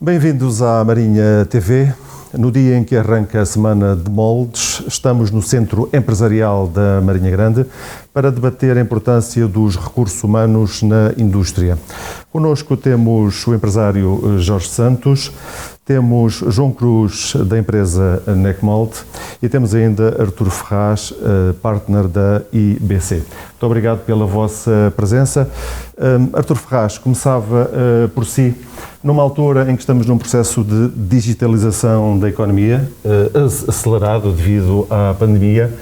Bem-vindos à Marinha TV. No dia em que arranca a Semana de Moldes, estamos no Centro Empresarial da Marinha Grande para debater a importância dos recursos humanos na indústria. Connosco temos o empresário Jorge Santos, temos João Cruz, da empresa Necmold, e temos ainda Artur Ferraz, partner da IBC. Muito obrigado pela vossa presença. Artur Ferraz, começava por si. Numa altura em que estamos num processo de digitalização da economia, acelerado devido à pandemia,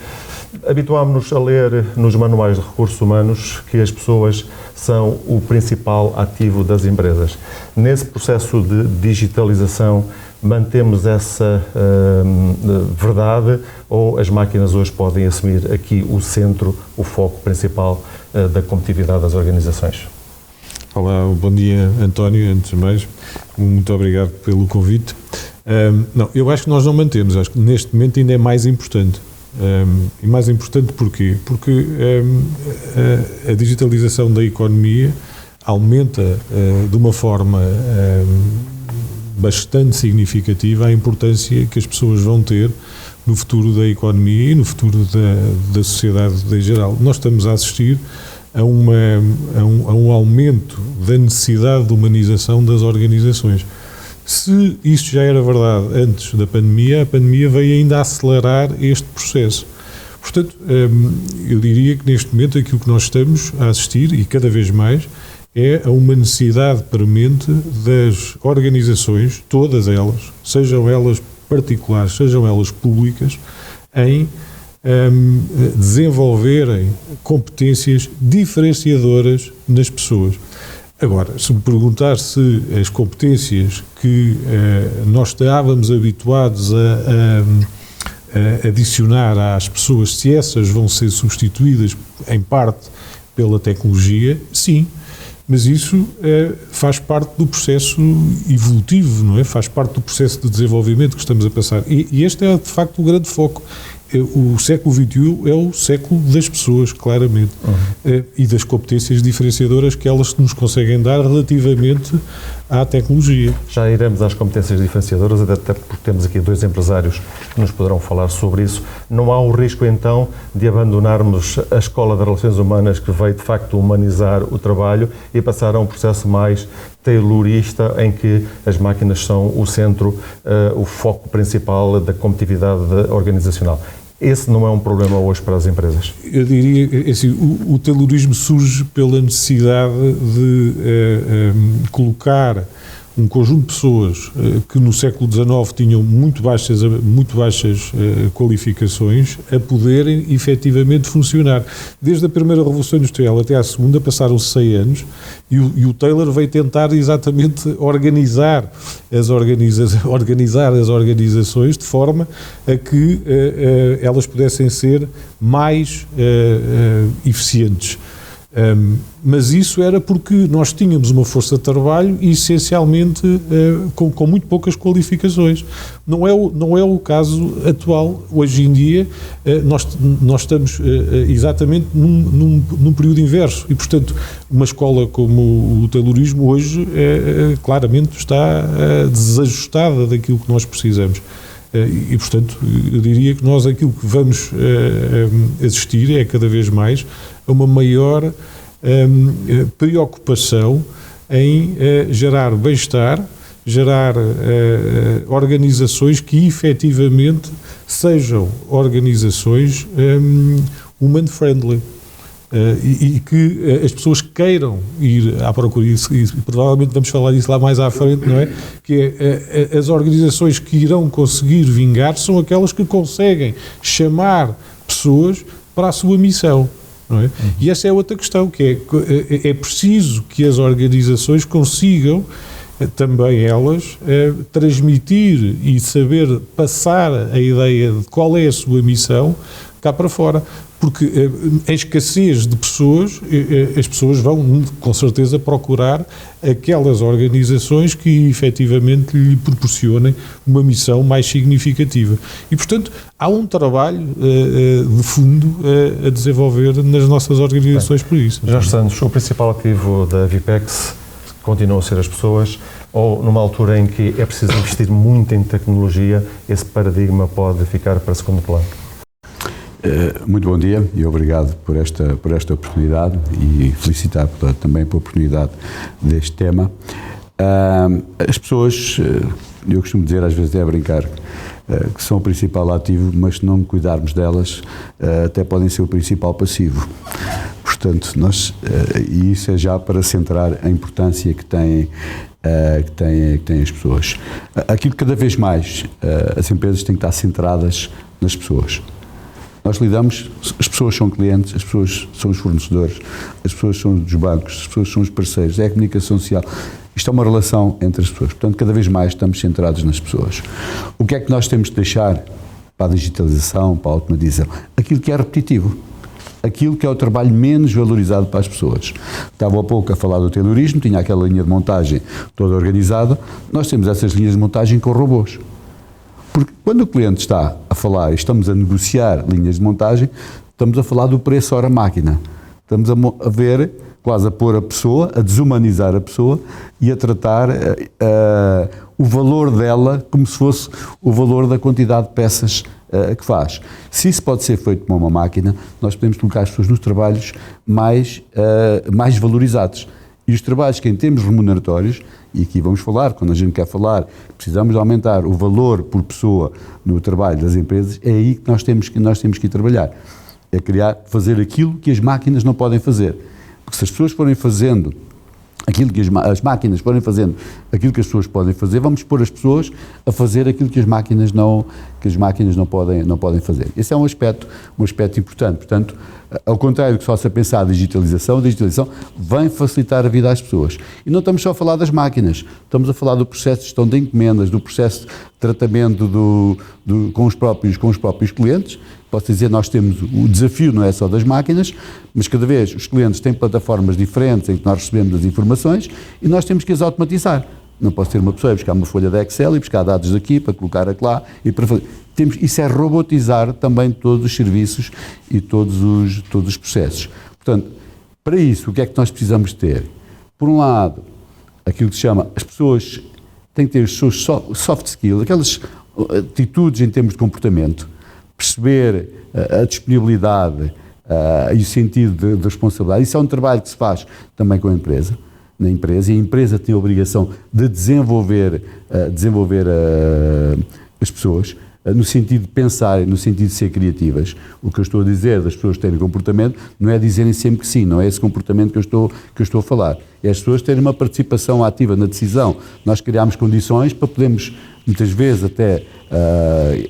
habituámos-nos a ler nos manuais de recursos humanos que as pessoas são o principal ativo das empresas. Nesse processo de digitalização, mantemos essa verdade ou as máquinas hoje podem assumir aqui o centro, o foco principal da competitividade das organizações? Olá, bom dia, António, antes de mais, muito obrigado pelo convite. Não, eu acho que nós não mantemos, acho que neste momento ainda é mais importante. E mais importante porquê? Porque a digitalização da economia aumenta de uma forma bastante significativa a importância que as pessoas vão ter no futuro da economia e no futuro da sociedade em geral. Nós estamos a assistir a um aumento da necessidade de humanização das organizações. Se isto já era verdade antes da pandemia, a pandemia veio ainda a acelerar este processo. Portanto, eu diria que neste momento aquilo que nós estamos a assistir, e cada vez mais, é a uma necessidade premente das organizações, todas elas, sejam elas particulares, sejam elas públicas, em desenvolverem competências diferenciadoras nas pessoas. Agora, se me perguntar se as competências que nós estávamos habituados a adicionar às pessoas, se essas vão ser substituídas em parte pela tecnologia, sim, mas isso faz parte do processo evolutivo, não é? Faz parte do processo de desenvolvimento que estamos a passar. E este é, de facto, o grande foco. O século XXI é o século das pessoas, claramente, e das competências diferenciadoras que elas nos conseguem dar relativamente à tecnologia. Já iremos às competências diferenciadoras, até porque temos aqui dois empresários que nos poderão falar sobre isso. Não há o risco, então, de abandonarmos a Escola de Relações Humanas, que veio, de facto, humanizar o trabalho e passar a um processo mais taylorista, em que as máquinas são o centro, o foco principal da competitividade organizacional. Esse não é um problema hoje para as empresas? Eu diria, assim, o taylorismo surge pela necessidade de colocar um conjunto de pessoas que no século XIX tinham muito baixas qualificações a poderem efetivamente funcionar. Desde a primeira Revolução Industrial até à segunda passaram-se 100 anos e o Taylor veio tentar exatamente organizar as organizações de forma a que elas pudessem ser mais eficientes. Mas isso era porque nós tínhamos uma força de trabalho e essencialmente com muito poucas qualificações. Não é o caso atual. Hoje em dia nós estamos exatamente num período inverso e, portanto, uma escola como o taylorismo hoje claramente está desajustada daquilo que nós precisamos. E, portanto, eu diria que nós aquilo que vamos assistir é cada vez mais a uma maior preocupação em gerar bem-estar, gerar organizações que efetivamente sejam organizações human-friendly. E que as pessoas queiram ir à procura disso, e provavelmente vamos falar disso lá mais à frente, não é? Que as organizações que irão conseguir vingar são aquelas que conseguem chamar pessoas para a sua missão, não é? E essa é outra questão, que é preciso que as organizações consigam também elas transmitir e saber passar a ideia de qual é a sua missão cá para fora. Porque a escassez de pessoas, as pessoas vão com certeza procurar aquelas organizações que efetivamente lhe proporcionem uma missão mais significativa. E, portanto, há um trabalho de fundo a desenvolver nas nossas organizações por isso. Jorge Santos, o principal ativo da Vipex continuam a ser as pessoas. ou numa altura em que é preciso investir muito em tecnologia, esse paradigma pode ficar para segundo plano? Muito bom dia e obrigado por esta oportunidade e felicitar também pela oportunidade deste tema. As pessoas, eu costumo dizer às vezes, brincar, que são o principal ativo, mas se não cuidarmos delas, até podem ser o principal passivo. Portanto, e isso é já para centrar a importância que têm as pessoas. Aquilo que cada vez mais as empresas têm que estar centradas nas pessoas. Nós lidamos, as pessoas são clientes, as pessoas são os fornecedores, as pessoas são dos bancos, as pessoas são os parceiros, é a comunicação social. Isto é uma relação entre as pessoas. Portanto, cada vez mais estamos centrados nas pessoas. O que é que nós temos de deixar para a digitalização, para a automatização? Aquilo que é repetitivo. Aquilo que é o trabalho menos valorizado para as pessoas. Estava há pouco a falar do taylorismo, tinha aquela linha de montagem toda organizada. Nós temos essas linhas de montagem com robôs. Porque quando o cliente está a falar e estamos a negociar linhas de montagem, estamos a falar do preço hora máquina. Estamos a ver, quase a pôr a pessoa, a desumanizar a pessoa e a tratar o valor dela como se fosse o valor da quantidade de peças que faz. Se isso pode ser feito com uma máquina, nós podemos colocar as pessoas nos trabalhos mais valorizados. E os trabalhos que em termos remuneratórios, e aqui vamos falar, quando a gente quer falar, precisamos de aumentar o valor por pessoa no trabalho das empresas, é aí que nós temos que ir trabalhar. É fazer aquilo que as máquinas não podem fazer. Porque se as pessoas forem fazendo aquilo que as máquinas forem fazendo, aquilo que as pessoas podem fazer, vamos pôr as pessoas a fazer aquilo que as máquinas não podem fazer. Esse é um aspecto importante. Portanto, ao contrário do que só se a pensar a digitalização vem facilitar a vida às pessoas. E não estamos só a falar das máquinas, estamos a falar do processo de gestão de encomendas, do processo de tratamento com os próprios clientes. Posso dizer, nós temos o desafio, não é só das máquinas, mas cada vez os clientes têm plataformas diferentes em que nós recebemos as informações e nós temos que as automatizar. Não posso ter uma pessoa a buscar uma folha de Excel e buscar dados daqui para colocar lá e para fazer. Isso é robotizar também todos os serviços e todos os processos. Portanto, para isso, o que é que nós precisamos ter? Por um lado, aquilo que se chama, as pessoas têm que ter os seus soft skills, aquelas atitudes em termos de comportamento, perceber a disponibilidade e o sentido de responsabilidade. Isso é um trabalho que se faz também com a empresa, na empresa, e a empresa tem a obrigação de desenvolver as pessoas, no sentido de pensar, no sentido de ser criativas. O que eu estou a dizer das pessoas terem comportamento não é dizerem sempre que sim, não é esse comportamento que eu estou a falar. É as pessoas terem uma participação ativa na decisão. Nós criamos condições para podermos, muitas vezes, até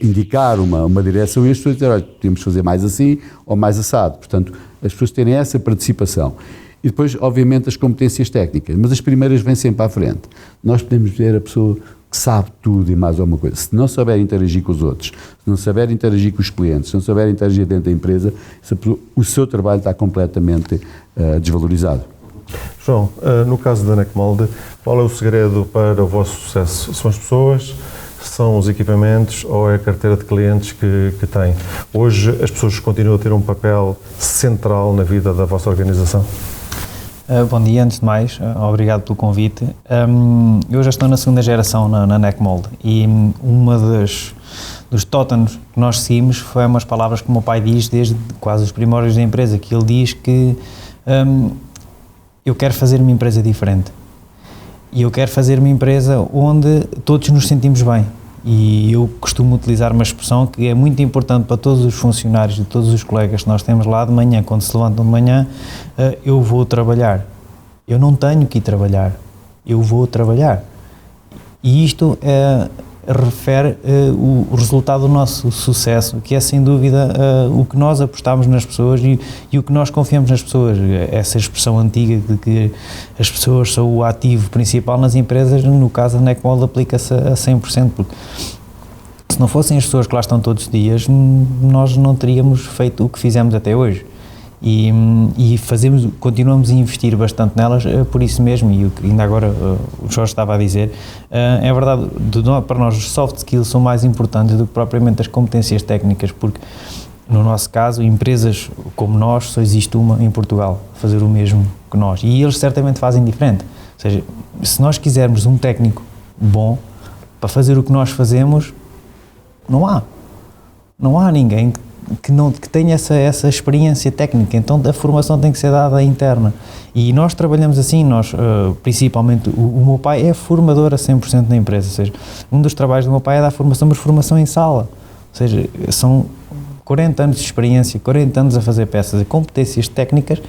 indicar uma direção e as pessoas dizerem, olha, podemos fazer mais assim ou mais assado. Portanto, as pessoas terem essa participação. E depois, obviamente, as competências técnicas. Mas as primeiras vêm sempre à frente. Nós podemos ver a pessoa que sabe tudo e mais alguma coisa. Se não souber interagir com os outros, se não souber interagir com os clientes, se não souber interagir dentro da empresa, o seu trabalho está completamente desvalorizado. João, no caso da Necmold, qual é o segredo para o vosso sucesso? São as pessoas, são os equipamentos ou é a carteira de clientes que tem? Hoje as pessoas continuam a ter um papel central na vida da vossa organização? Bom dia, antes de mais, obrigado pelo convite. Eu já estou na segunda geração na Necmold e uma dos tótems que nós seguimos foi umas palavras que o meu pai diz desde quase os primórdios da empresa, que ele diz que eu quero fazer uma empresa diferente e eu quero fazer uma empresa onde todos nos sentimos bem. E eu costumo utilizar uma expressão que é muito importante para todos os funcionários e todos os colegas que nós temos lá de manhã, quando se levantam de manhã, eu vou trabalhar. Eu não tenho que ir trabalhar, eu vou trabalhar. E isto refere o resultado do nosso sucesso, que é sem dúvida o que nós apostamos nas pessoas e o que nós confiamos nas pessoas. Essa expressão antiga de que as pessoas são o ativo principal nas empresas, no caso da Necmold aplica-se a 100%, porque se não fossem as pessoas que lá estão todos os dias, nós não teríamos feito o que fizemos até hoje. E continuamos a investir bastante nelas por isso mesmo, e ainda agora o Jorge estava a dizer, é verdade, para nós os soft skills são mais importantes do que propriamente as competências técnicas, porque no nosso caso, empresas como nós, só existe uma em Portugal a fazer o mesmo que nós, e eles certamente fazem diferente, seja, se nós quisermos um técnico bom para fazer o que nós fazemos, não há ninguém que tenha essa experiência técnica, então a formação tem que ser dada interna. E nós trabalhamos assim, principalmente, o meu pai é formador a 100% na empresa, ou seja, um dos trabalhos do meu pai é dar formação, mas formação em sala, ou seja, são 40 anos de experiência, 40 anos a fazer peças e competências técnicas.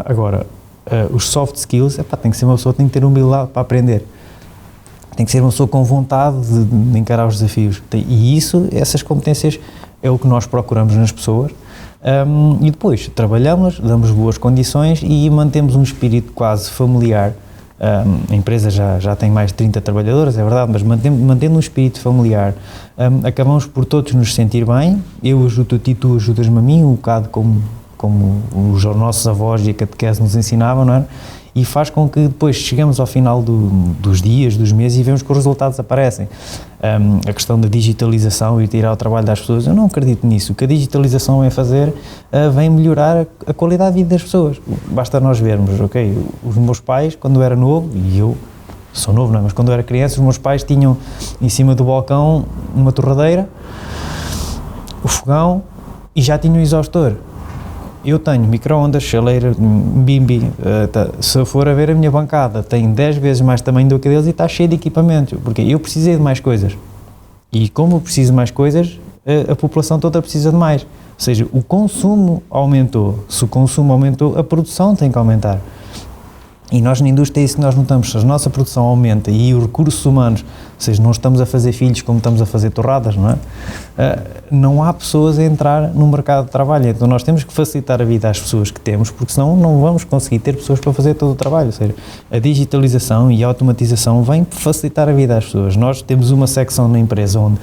Agora, os soft skills, tem que ser uma pessoa que tem que ter humildade para aprender, tem que ser uma pessoa com vontade de encarar os desafios, e essas competências é o que nós procuramos nas pessoas, e depois trabalhamos, damos boas condições e mantemos um espírito quase familiar. A empresa já tem mais de 30 trabalhadores, é verdade, mas mantendo um espírito familiar, acabamos por todos nos sentir bem. Eu ajudo-te e tu ajudas-me a mim, um bocado como os nossos avós e a catequese nos ensinavam, não é? E faz com que depois chegamos ao final dos dias, dos meses, e vemos que os resultados aparecem. A questão da digitalização e tirar o trabalho das pessoas, eu não acredito nisso. O que a digitalização vem fazer, vem melhorar a qualidade de vida das pessoas. Basta nós vermos, ok, os meus pais, quando eu era novo, e eu sou novo, não é? Mas quando eu era criança, os meus pais tinham em cima do balcão uma torradeira, o fogão, e já tinham um exaustor. Eu tenho micro-ondas, chaleira, bimbi, se eu for a ver a minha bancada, tem 10 vezes mais tamanho do que a deles e está cheio de equipamentos, porque eu precisei de mais coisas. E como eu preciso de mais coisas, a população toda precisa de mais. Ou seja, o consumo aumentou. Se o consumo aumentou, a produção tem que aumentar. E nós na indústria é isso que nós notamos, se a nossa produção aumenta e os recursos humanos, ou seja, não estamos a fazer filhos como estamos a fazer torradas, não é? Não há pessoas a entrar no mercado de trabalho, então nós temos que facilitar a vida às pessoas que temos, porque senão não vamos conseguir ter pessoas para fazer todo o trabalho, ou seja, a digitalização e a automatização vêm facilitar a vida às pessoas. Nós temos uma secção na empresa onde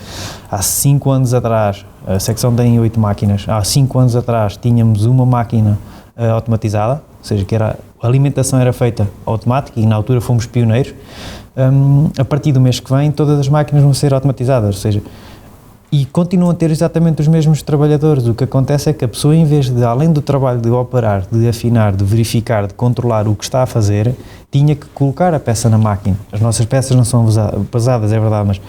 há 5 anos atrás, a secção tem 8 máquinas, há 5 anos atrás tínhamos uma máquina automatizada, ou seja, que a alimentação era feita automática e na altura fomos pioneiros. A partir do mês que vem todas as máquinas vão ser automatizadas, ou seja, e continuam a ter exatamente os mesmos trabalhadores. O que acontece é que a pessoa, em vez de, além do trabalho de operar, de afinar, de verificar, de controlar o que está a fazer, tinha que colocar a peça na máquina. As nossas peças não são pesadas, é verdade, mas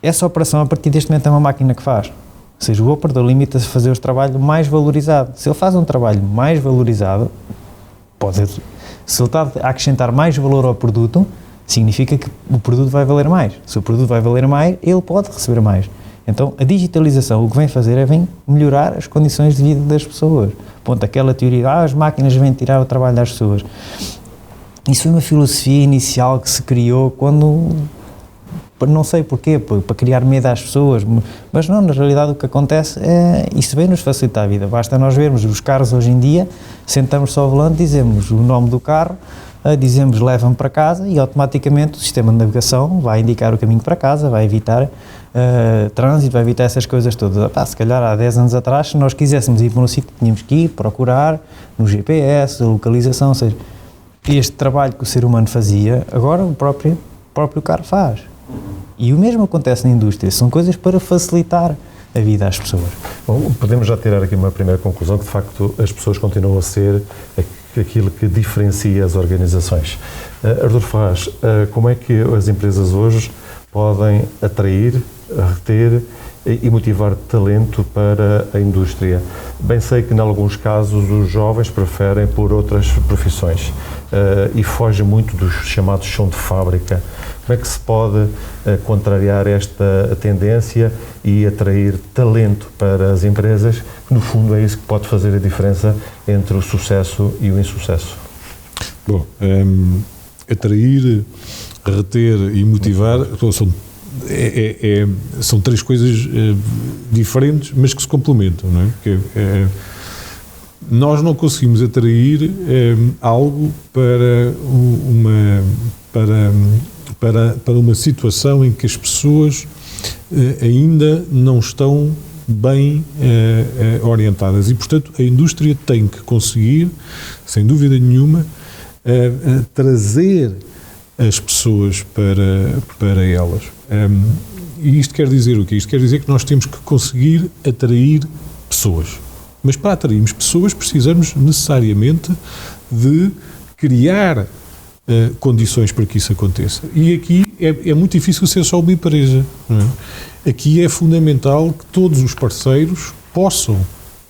essa operação a partir deste momento é uma máquina que faz. Ou seja, o operador limita-se a fazer o trabalho mais valorizado. Se ele faz um trabalho mais valorizado, se ele está a acrescentar mais valor ao produto, significa que o produto vai valer mais. Se o produto vai valer mais, ele pode receber mais. Então, a digitalização o que vem fazer é melhorar as condições de vida das pessoas. Ponto, aquela teoria, as máquinas vêm tirar o trabalho das pessoas. Isso foi uma filosofia inicial que se criou quando... não sei porquê, para criar medo às pessoas, mas não, na realidade o que acontece é, isso vem nos facilitar a vida, basta nós vermos os carros hoje em dia, sentamos só ao volante, dizemos o nome do carro, dizemos leva-me para casa e automaticamente o sistema de navegação vai indicar o caminho para casa, vai evitar trânsito, vai evitar essas coisas todas. Se calhar há 10 anos atrás, se nós quiséssemos ir para um sítio, tínhamos que ir procurar no GPS, a localização, ou seja, este trabalho que o ser humano fazia, agora o próprio carro faz. E o mesmo acontece na indústria, são coisas para facilitar a vida às pessoas. Bom, podemos já tirar aqui uma primeira conclusão, que de facto as pessoas continuam a ser aquilo que diferencia as organizações. Artur Ferraz, como é que as empresas hoje podem atrair, reter e motivar talento para a indústria? Bem sei que em alguns casos os jovens preferem por outras profissões e fogem muito dos chamados chão de fábrica. Como é que se pode contrariar esta tendência e atrair talento para as empresas, que no fundo é isso que pode fazer a diferença entre o sucesso e o insucesso? Bom, atrair, reter e motivar são três coisas diferentes, mas que se complementam, não é? Porque, nós não conseguimos atrair algo para uma situação em que as pessoas ainda não estão bem orientadas e, portanto, a indústria tem que conseguir, sem dúvida nenhuma, trazer as pessoas para elas. E isto quer dizer o quê? Isto quer dizer que nós temos que conseguir atrair pessoas. Mas para atrairmos pessoas precisamos necessariamente de criar condições para que isso aconteça. E aqui é muito difícil ser só uma empresa. Não é? Aqui é fundamental que todos os parceiros possam,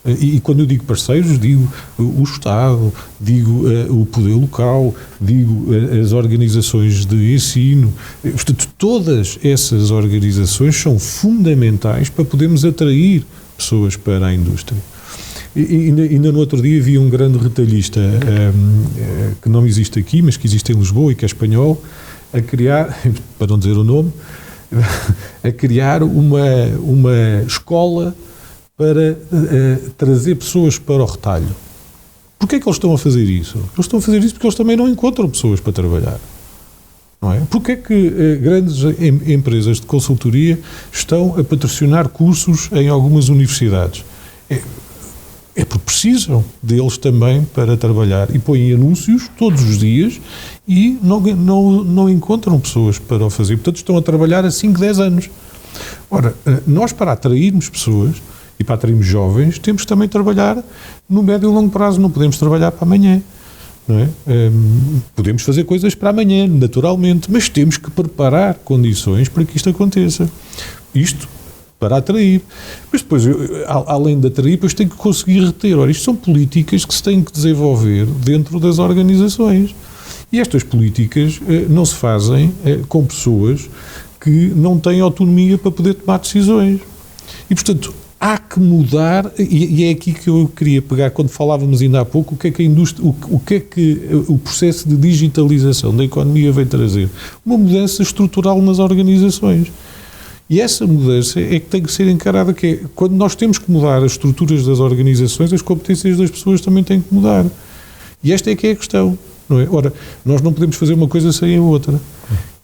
e quando eu digo parceiros, digo o Estado, digo o poder local, digo as organizações de ensino. Portanto, todas essas organizações são fundamentais para podermos atrair pessoas para a indústria. E ainda no outro dia vi um grande retalhista que não existe aqui, mas que existe em Lisboa e que é espanhol, a criar, para não dizer o nome, a criar uma escola para trazer pessoas para o retalho. Porquê é que eles estão a fazer isso? Eles estão a fazer isso porque eles também não encontram pessoas para trabalhar. Não é? Porquê é que grandes empresas de consultoria estão a patrocinar cursos em algumas universidades? É porque precisam deles também para trabalhar e põem anúncios todos os dias e não encontram pessoas para o fazer. Portanto, estão a trabalhar há 5, 10 anos. Ora, nós para atrairmos pessoas e para atrairmos jovens, temos que também trabalhar no médio e longo prazo, não podemos trabalhar para amanhã. Não é? Podemos fazer coisas para amanhã, naturalmente, mas temos que preparar condições para que isto aconteça. Isto para atrair. Mas depois, além de atrair, depois tem que conseguir reter. Ora, isto são políticas que se têm que desenvolver dentro das organizações. E estas políticas não se fazem com pessoas que não têm autonomia para poder tomar decisões. E, portanto, há que mudar, e é aqui que eu queria pegar, quando falávamos ainda há pouco, o que é que a indústria, o que é que o processo de digitalização da economia vem trazer? Uma mudança estrutural nas organizações. E essa mudança é que tem que ser encarada, que é, quando nós temos que mudar as estruturas das organizações, as competências das pessoas também têm que mudar. E esta é que é a questão, não é? Ora, nós não podemos fazer uma coisa sem a outra.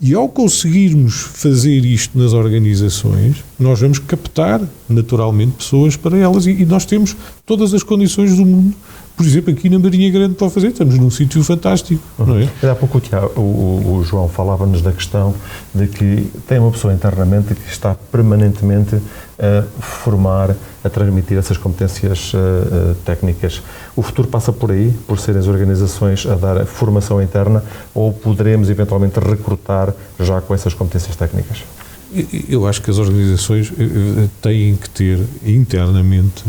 E ao conseguirmos fazer isto nas organizações, nós vamos captar naturalmente pessoas para elas e nós temos todas as condições do mundo. Por exemplo, aqui na Marinha Grande para o fazer, estamos num sítio fantástico, não é? Há pouco o João falava-nos da questão de que tem uma pessoa internamente que está permanentemente a formar, a transmitir essas competências técnicas. O futuro passa por aí, por serem as organizações a dar formação interna, ou poderemos eventualmente recrutar já com essas competências técnicas? Eu acho que as organizações têm que ter internamente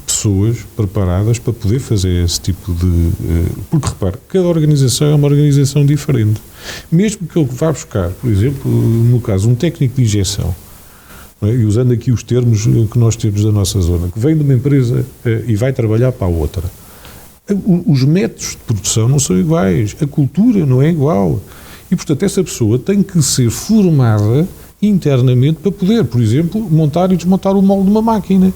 pessoas preparadas para poder fazer esse tipo de... Porque, repare, cada organização é uma organização diferente. Mesmo que eu vá buscar, por exemplo, no caso, um técnico de injeção, não é? E usando aqui os termos que nós temos da nossa zona, que vem de uma empresa e vai trabalhar para a outra. Os métodos de produção não são iguais, a cultura não é igual. E, portanto, essa pessoa tem que ser formada internamente para poder, por exemplo, montar e desmontar o molde de uma máquina.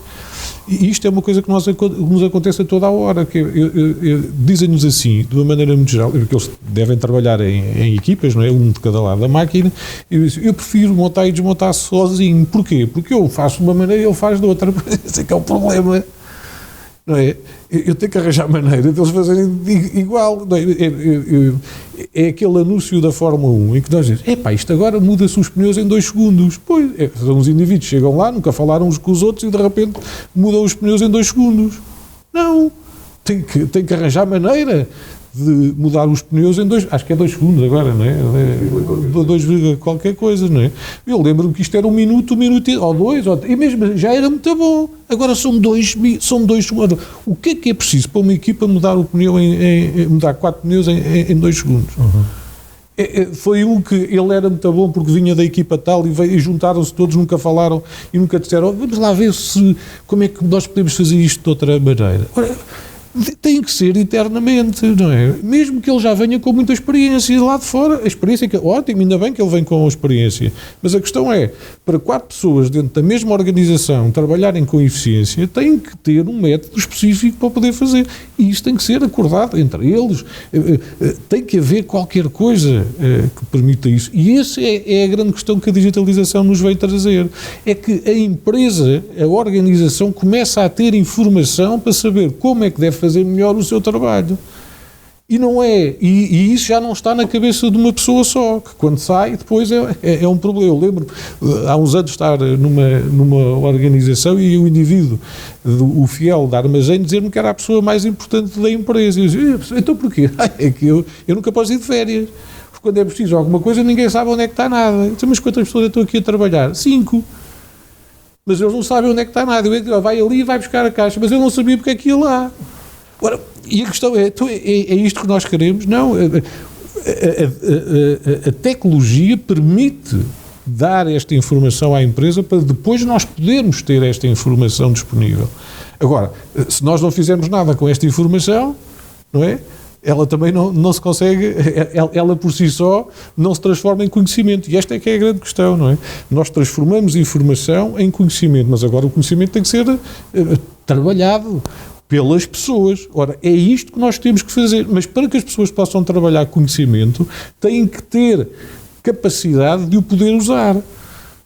E isto é uma coisa que nos acontece a toda a hora. Dizem-nos assim, de uma maneira muito geral, porque eles devem trabalhar em equipas, não é? Um de cada lado da máquina. Eu prefiro montar e desmontar sozinho. Porquê? Porque eu faço de uma maneira e ele faz de outra. Esse é que é o problema. Não é? Eu tenho que arranjar maneira de eles fazerem igual. Não é? É aquele anúncio da Fórmula 1 em que nós dizemos, isto agora muda-se os pneus em 2 segundos. Pois, são os indivíduos que chegam lá, nunca falaram uns com os outros e de repente mudam os pneus em 2 segundos. Não, tem que arranjar maneira de mudar os pneus em 2, acho que é 2 segundos agora, não é? 2, qualquer coisa, não é? Eu lembro-me que isto era 1 minuto ou 2, e mesmo já era muito bom. Agora são 2 segundos. O que é preciso para uma equipa mudar o pneu mudar 4 pneus em 2 segundos? Foi um que ele era muito bom porque vinha da equipa tal e juntaram-se todos, nunca falaram e nunca disseram, vamos lá ver como é que nós podemos fazer isto de outra maneira. Ora, tem que ser internamente, não é? Mesmo que ele já venha com muita experiência lá de fora, a experiência que ótimo, ainda bem que ele vem com a experiência, mas a questão é, para 4 pessoas dentro da mesma organização trabalharem com eficiência, têm que ter um método específico para poder fazer, e isso tem que ser acordado entre eles, tem que haver qualquer coisa que permita isso, e essa é a grande questão que a digitalização nos veio trazer, é que a empresa, a organização começa a ter informação para saber como é que deve fazer melhor o seu trabalho. E não é, e isso já não está na cabeça de uma pessoa só, que quando sai depois é um problema. Eu lembro, há uns anos, estar numa organização e o indivíduo, o fiel da armazém, dizer-me que era a pessoa mais importante da empresa. E eu dizia, então porquê? É que eu nunca posso ir de férias. Porque quando é preciso alguma coisa, ninguém sabe onde é que está nada. Então, mas quantas pessoas eu estou aqui a trabalhar? 5. Mas eles não sabem onde é que está nada. Eu digo, vai ali e vai buscar a caixa. Mas eu não sabia porque é que ia lá. Ora, e a questão é isto que nós queremos? Não. A tecnologia permite dar esta informação à empresa para depois nós podermos ter esta informação disponível. Agora, se nós não fizermos nada com esta informação, não é? Ela também não se consegue, ela por si só não se transforma em conhecimento. E esta é que é a grande questão, não é? Nós transformamos informação em conhecimento, mas agora o conhecimento tem que ser trabalhado pelas pessoas. Ora, é isto que nós temos que fazer. Mas para que as pessoas possam trabalhar conhecimento, têm que ter capacidade de o poder usar.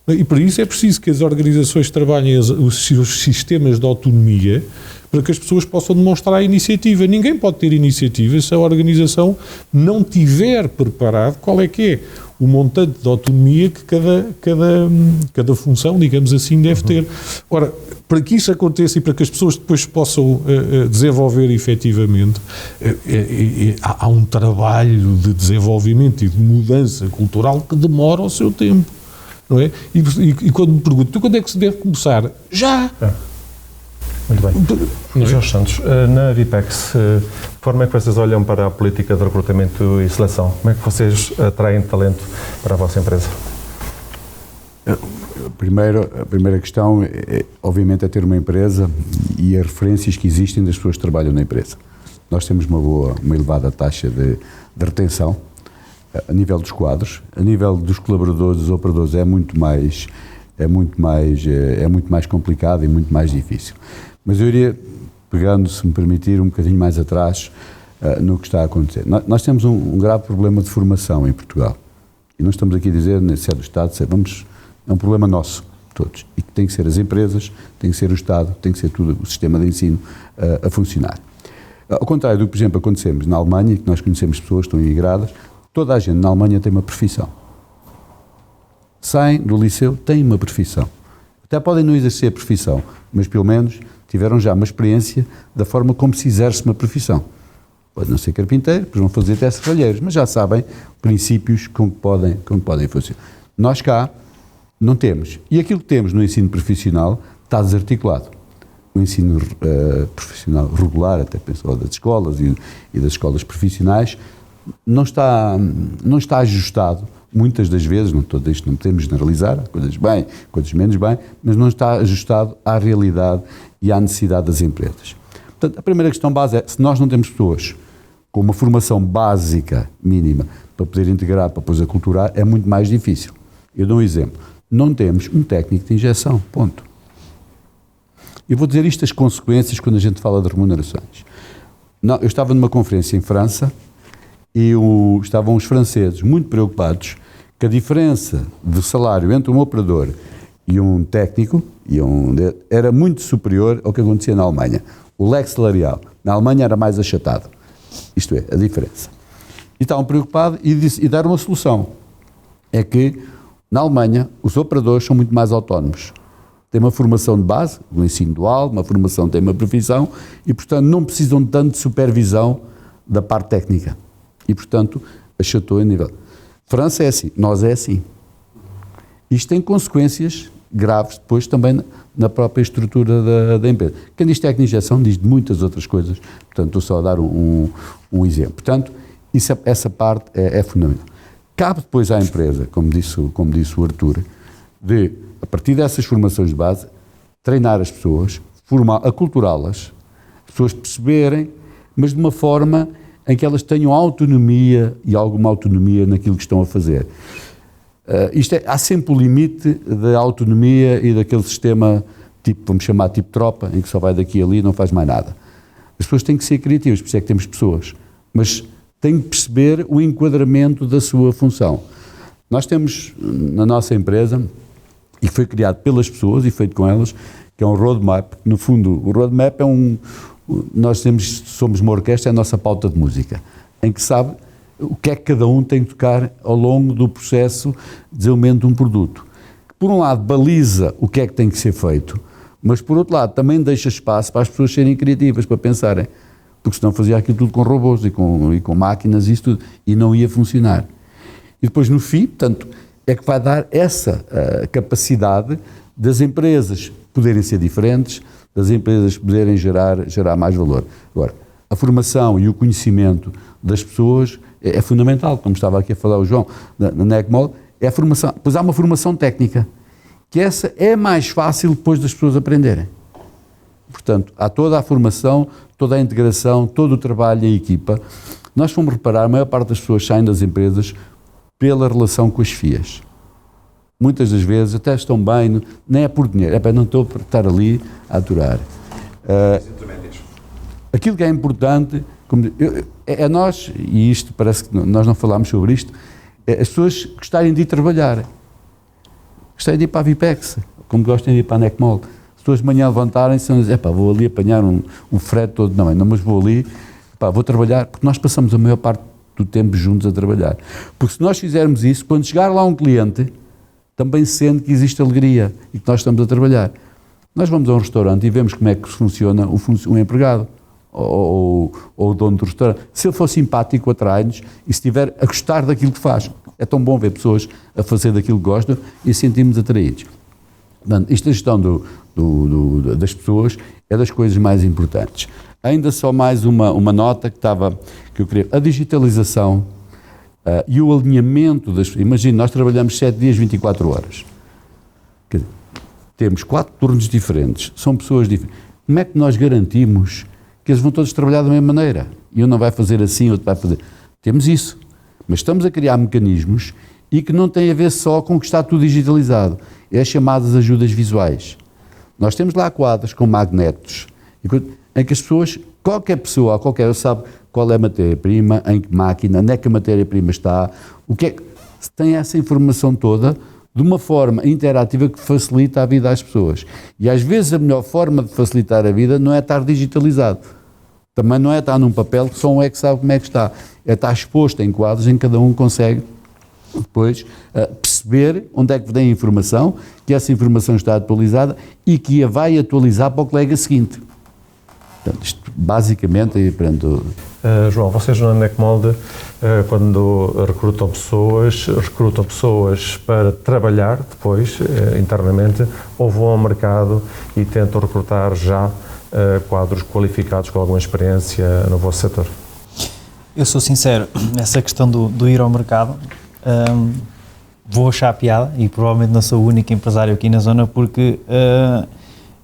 E para isso é preciso que as organizações trabalhem os seus sistemas de autonomia para que as pessoas possam demonstrar a iniciativa. Ninguém pode ter iniciativa se a organização não tiver preparado qual é que é o montante de autonomia que cada função, digamos assim, deve ter. Ora, para que isso aconteça e para que as pessoas depois possam desenvolver efetivamente, há um trabalho de desenvolvimento e de mudança cultural que demora o seu tempo, não é? E quando me pergunto, quando é que se deve começar? Já! Muito bem. Jorge Santos, na Vipex, de forma é que vocês olham para a política de recrutamento e seleção? Como é que vocês atraem talento para a vossa empresa? A primeira questão, obviamente, é ter uma empresa e as referências que existem das pessoas que trabalham na empresa. Nós temos uma elevada taxa de retenção a nível dos quadros, a nível dos colaboradores, dos operadores é muito mais complicado e muito mais difícil. Mas eu iria, pegando, se me permitir, um bocadinho mais atrás no que está a acontecer. Nós temos um grave problema de formação em Portugal. E não estamos aqui a dizer, se é do Estado, é um problema nosso, todos. E que tem que ser as empresas, tem que ser o Estado, tem que ser tudo o sistema de ensino a funcionar. Ao contrário do que, por exemplo, acontecemos na Alemanha, que nós conhecemos pessoas que estão imigradas, toda a gente na Alemanha tem uma profissão. Saem do liceu, têm uma profissão. Até podem não exercer a profissão, mas pelo menos tiveram já uma experiência da forma como se exerce uma profissão. Pode não ser carpinteiro, depois vão fazer até serralheiros, mas já sabem princípios com que podem funcionar. Nós cá não temos. E aquilo que temos no ensino profissional está desarticulado. O ensino profissional regular, até penso das escolas e das escolas profissionais, não está ajustado. Muitas das vezes, não podemos generalizar, coisas bem, coisas menos bem, mas não está ajustado à realidade e à necessidade das empresas. Portanto, a primeira questão base é, se nós não temos pessoas com uma formação básica, mínima, para poder integrar, para depois aculturar, é muito mais difícil. Eu dou um exemplo. Não temos um técnico de injeção, ponto. Eu vou dizer isto as consequências quando a gente fala de remunerações. Eu estava numa conferência em França, e estavam os franceses muito preocupados que a diferença de salário entre um operador e um técnico era muito superior ao que acontecia na Alemanha. O leque salarial na Alemanha era mais achatado. Isto é, a diferença. E estavam preocupados e deram uma solução. É que na Alemanha os operadores são muito mais autónomos. Têm uma formação de base, um ensino dual, uma formação, têm uma profissão e, portanto, não precisam de tanto de supervisão da parte técnica. E, portanto, achatou em nível. França é assim, nós é assim. Isto tem consequências graves depois também na própria estrutura da empresa. Quem diz técnica de injeção diz de muitas outras coisas, portanto, estou só a dar um exemplo. Portanto, essa parte é fundamental. Cabe depois à empresa, como disse o Artur, de, a partir dessas formações de base, treinar as pessoas, aculturá-las, as pessoas perceberem, mas de uma forma em que elas tenham autonomia e alguma autonomia naquilo que estão a fazer. Há sempre o limite da autonomia e daquele sistema, tipo, vamos chamar tipo tropa, em que só vai daqui e ali e não faz mais nada. As pessoas têm que ser criativas, por isso é que temos pessoas, mas têm que perceber o enquadramento da sua função. Nós temos na nossa empresa, e que foi criado pelas pessoas e feito com elas, que é um roadmap. No fundo, o roadmap é nós somos uma orquestra, é a nossa pauta de música. em que sabe o que é que cada um tem que tocar ao longo do processo de desenvolvimento de um produto. Por um lado, baliza o que é que tem que ser feito, mas por outro lado, também deixa espaço para as pessoas serem criativas, para pensarem, porque senão fazia aquilo tudo com robôs e com máquinas e isso tudo, e não ia funcionar. E depois, no fim, portanto, é que vai dar essa capacidade das empresas poderem ser diferentes, das empresas poderem gerar mais valor. Agora, a formação e o conhecimento das pessoas é fundamental, como estava aqui a falar o João, na NECMOLD, é a formação. Pois há uma formação técnica, que essa é mais fácil depois das pessoas aprenderem. Portanto, há toda a formação, toda a integração, todo o trabalho em equipa. Nós fomos reparar, a maior parte das pessoas saem das empresas pela relação com as FIAs. Muitas das vezes até estão bem, nem é por dinheiro, é para não estou a estar ali a aturar. Aquilo que é importante, é nós, e isto parece que nós não falámos sobre isto, é as pessoas gostarem de ir trabalhar, gostarem de ir para a Vipex, como gostam de ir para a NECMOLD. As pessoas de manhã levantarem-se e dizem, vou ali apanhar um frete todo, não, mas vou ali, vou trabalhar, porque nós passamos a maior parte do tempo juntos a trabalhar. Porque se nós fizermos isso, quando chegar lá um cliente, também sente que existe alegria e que nós estamos a trabalhar. Nós vamos a um restaurante e vemos como é que funciona o empregado ou o dono do restaurante. Se ele for simpático, atrai-nos, e se estiver a gostar daquilo que faz. É tão bom ver pessoas a fazer daquilo que gostam e sentimos atraídos. Portanto, isto, a gestão das pessoas é das coisas mais importantes. Ainda só mais uma nota que eu queria. A digitalização e o alinhamento das... Imagina, nós trabalhamos 7 dias, 24 horas. Quer dizer, temos 4 turnos diferentes, são pessoas diferentes. Como é que nós garantimos que eles vão todos trabalhar da mesma maneira? E um não vai fazer assim, outro vai fazer... Temos isso. Mas estamos a criar mecanismos e que não tem a ver só com que está tudo digitalizado. É as chamadas ajudas visuais. Nós temos lá quadros com magnetos, em que as pessoas, qualquer pessoa, sabe qual é a matéria-prima, em que máquina, onde é que a matéria-prima está, tem essa informação toda de uma forma interativa que facilita a vida às pessoas. E às vezes a melhor forma de facilitar a vida não é estar digitalizado. Também não é estar num papel que só um é que sabe como é que está. É estar exposto em quadros em que cada um consegue depois perceber onde é que vem a informação, que essa informação está atualizada e que a vai atualizar para o colega seguinte. Portanto, isto basicamente aí aprendo. João, vocês na NECMOLD, quando recrutam pessoas para trabalhar depois internamente, ou vão ao mercado e tentam recrutar já quadros qualificados com alguma experiência no vosso setor? Eu sou sincero, essa questão do ir ao mercado, vou achar piada, e provavelmente não sou o único empresário aqui na zona, porque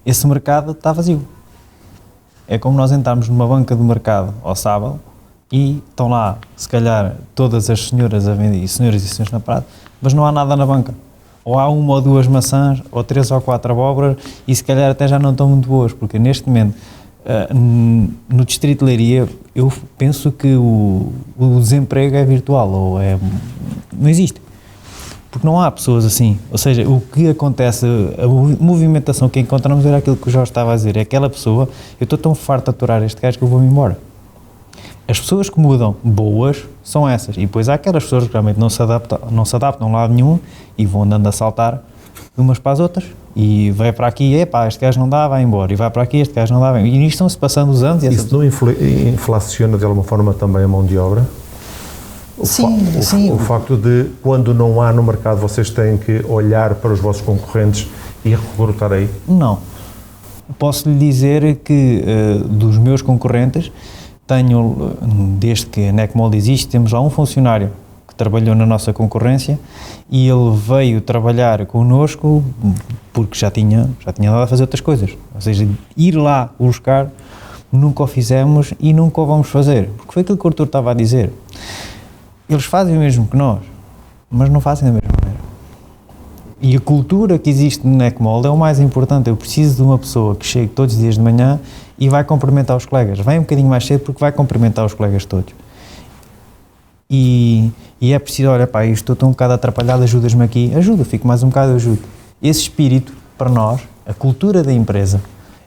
esse mercado está vazio. É como nós entrarmos numa banca de mercado ao sábado e estão lá, se calhar, todas as senhoras a vender, senhoras e senhores na prata, mas não há nada na banca. Ou há 1 ou 2 maçãs, ou 3 ou 4 abóboras, e se calhar até já não estão muito boas, porque neste momento, no Distrito de Leiria, eu penso que o desemprego é virtual, ou não existe. Porque não há pessoas assim. Ou seja, o que acontece, a movimentação que encontramos era aquilo que o Jorge estava a dizer. É aquela pessoa, eu estou tão farto de aturar este gajo que eu vou-me embora. As pessoas que mudam boas são essas. E depois há aquelas pessoas que realmente não se adaptam a lado nenhum e vão andando a saltar de umas para as outras. E vai para aqui, este gajo não dá, vai embora. E vai para aqui, este gajo não dá, vai embora. E isto estão-se passando os anos. Isso não inflaciona de alguma forma também a mão de obra? Sim. O facto de, quando não há no mercado, vocês têm que olhar para os vossos concorrentes e recrutar aí? Não. Posso lhe dizer que dos meus concorrentes, tenho, desde que a NECMOLD existe, temos lá um funcionário que trabalhou na nossa concorrência e ele veio trabalhar connosco porque já tinha dado a fazer outras coisas. Ou seja, ir lá buscar, nunca o fizemos e nunca o vamos fazer. Porque foi aquilo que o Artur estava a dizer. Eles fazem o mesmo que nós, mas não fazem da mesma maneira. E a cultura que existe no NECMOLD é o mais importante. Eu preciso de uma pessoa que chegue todos os dias de manhã e vai cumprimentar os colegas. Vem um bocadinho mais cedo porque vai cumprimentar os colegas todos. E é preciso, olha pá, estou um bocado atrapalhado, ajudas-me aqui. Ajuda, fico mais um bocado, ajudo. Esse espírito, para nós, a cultura da empresa,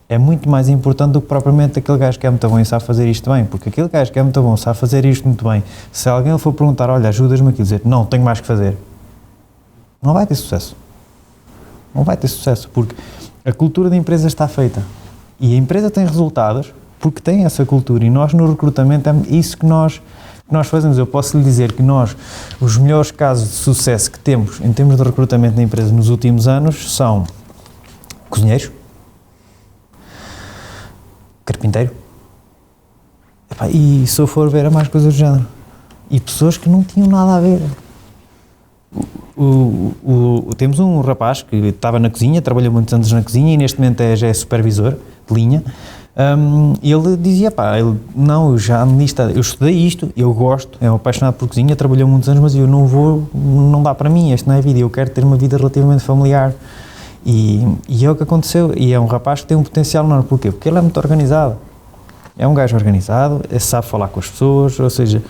é muito mais importante do que propriamente aquele gajo que é muito bom e sabe fazer isto bem, porque aquele gajo que é muito bom sabe fazer isto muito bem, se alguém lhe for perguntar, olha, ajudas-me aqui, dizer, não, tenho mais que fazer, não vai ter sucesso. Não vai ter sucesso, porque a cultura da empresa está feita e a empresa tem resultados porque tem essa cultura, e nós no recrutamento é isso que nós fazemos. Eu posso lhe dizer que nós, os melhores casos de sucesso que temos em termos de recrutamento na empresa nos últimos anos são cozinheiros, carpinteiro, e se eu for ver, é mais coisas do género, e pessoas que não tinham nada a ver. Temos um rapaz que estava na cozinha, trabalhou muitos anos na cozinha e neste momento já é supervisor de linha. Ele dizia, eu já ando nisto, eu estudei isto, eu gosto, é um apaixonado por cozinha, trabalhou muitos anos, mas eu não dá para mim, esta não é a vida, eu quero ter uma vida relativamente familiar. E é o que aconteceu, e é um rapaz que tem um potencial enorme. Porquê? Porque ele é muito organizado, é um gajo organizado, sabe falar com as pessoas, ou seja,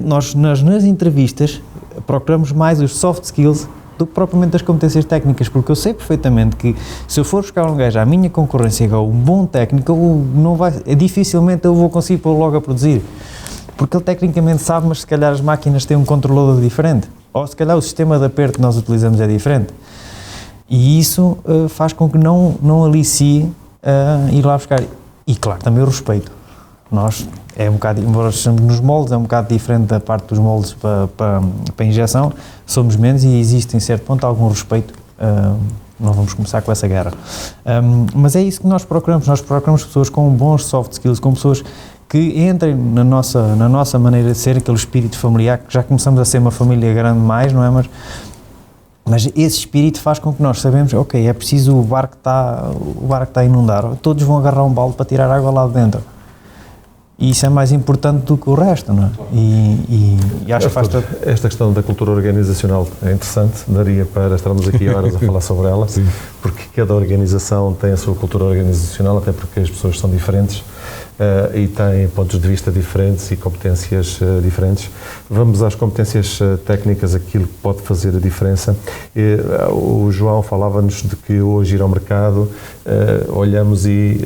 nós nas entrevistas procuramos mais os soft skills do que propriamente as competências técnicas, porque eu sei perfeitamente que se eu for buscar um gajo à minha concorrência igual um bom técnico, dificilmente eu vou conseguir pôr logo a produzir, porque ele tecnicamente sabe, mas se calhar as máquinas têm um controlador diferente, ou se calhar o sistema de aperto que nós utilizamos é diferente, e isso faz com que não alicie ir lá buscar, e claro, também o respeito. Nós, é um bocado, embora estejamos nos moldes, é um bocado diferente da parte dos moldes para a injeção, somos menos e existe em certo ponto algum respeito, não vamos começar com essa guerra. Mas é isso que nós procuramos pessoas com bons soft skills, com pessoas que entrem na nossa maneira de ser, aquele espírito familiar, que já começamos a ser uma família grande mais, não é? Mas esse espírito faz com que nós sabemos, ok, é preciso, o barco está a inundar, todos vão agarrar um balde para tirar água lá de dentro. E isso é mais importante do que o resto, não é? E acho que faz todo... Esta questão da cultura organizacional é interessante, daria para estarmos aqui horas a falar sobre ela, sim, porque cada organização tem a sua cultura organizacional, até porque as pessoas são diferentes e têm pontos de vista diferentes e competências diferentes. Vamos às competências técnicas, aquilo que pode fazer a diferença. O João falava-nos de que hoje ir ao mercado, olhamos e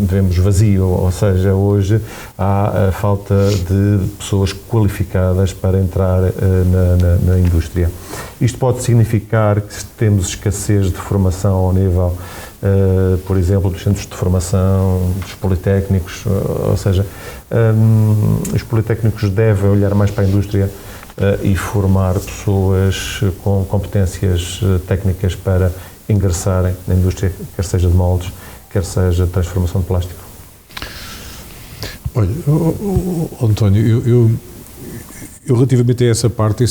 vemos vazio, ou seja, hoje há a falta de pessoas qualificadas para entrar na indústria. Isto pode significar que temos escassez de formação ao nível, por exemplo, dos centros de formação, dos politécnicos, ou seja, os politécnicos devem olhar mais para a indústria e formar pessoas com competências técnicas para ingressarem na indústria, quer seja de moldes, quer seja de transformação de plástico. Olha, António, eu relativamente a essa parte,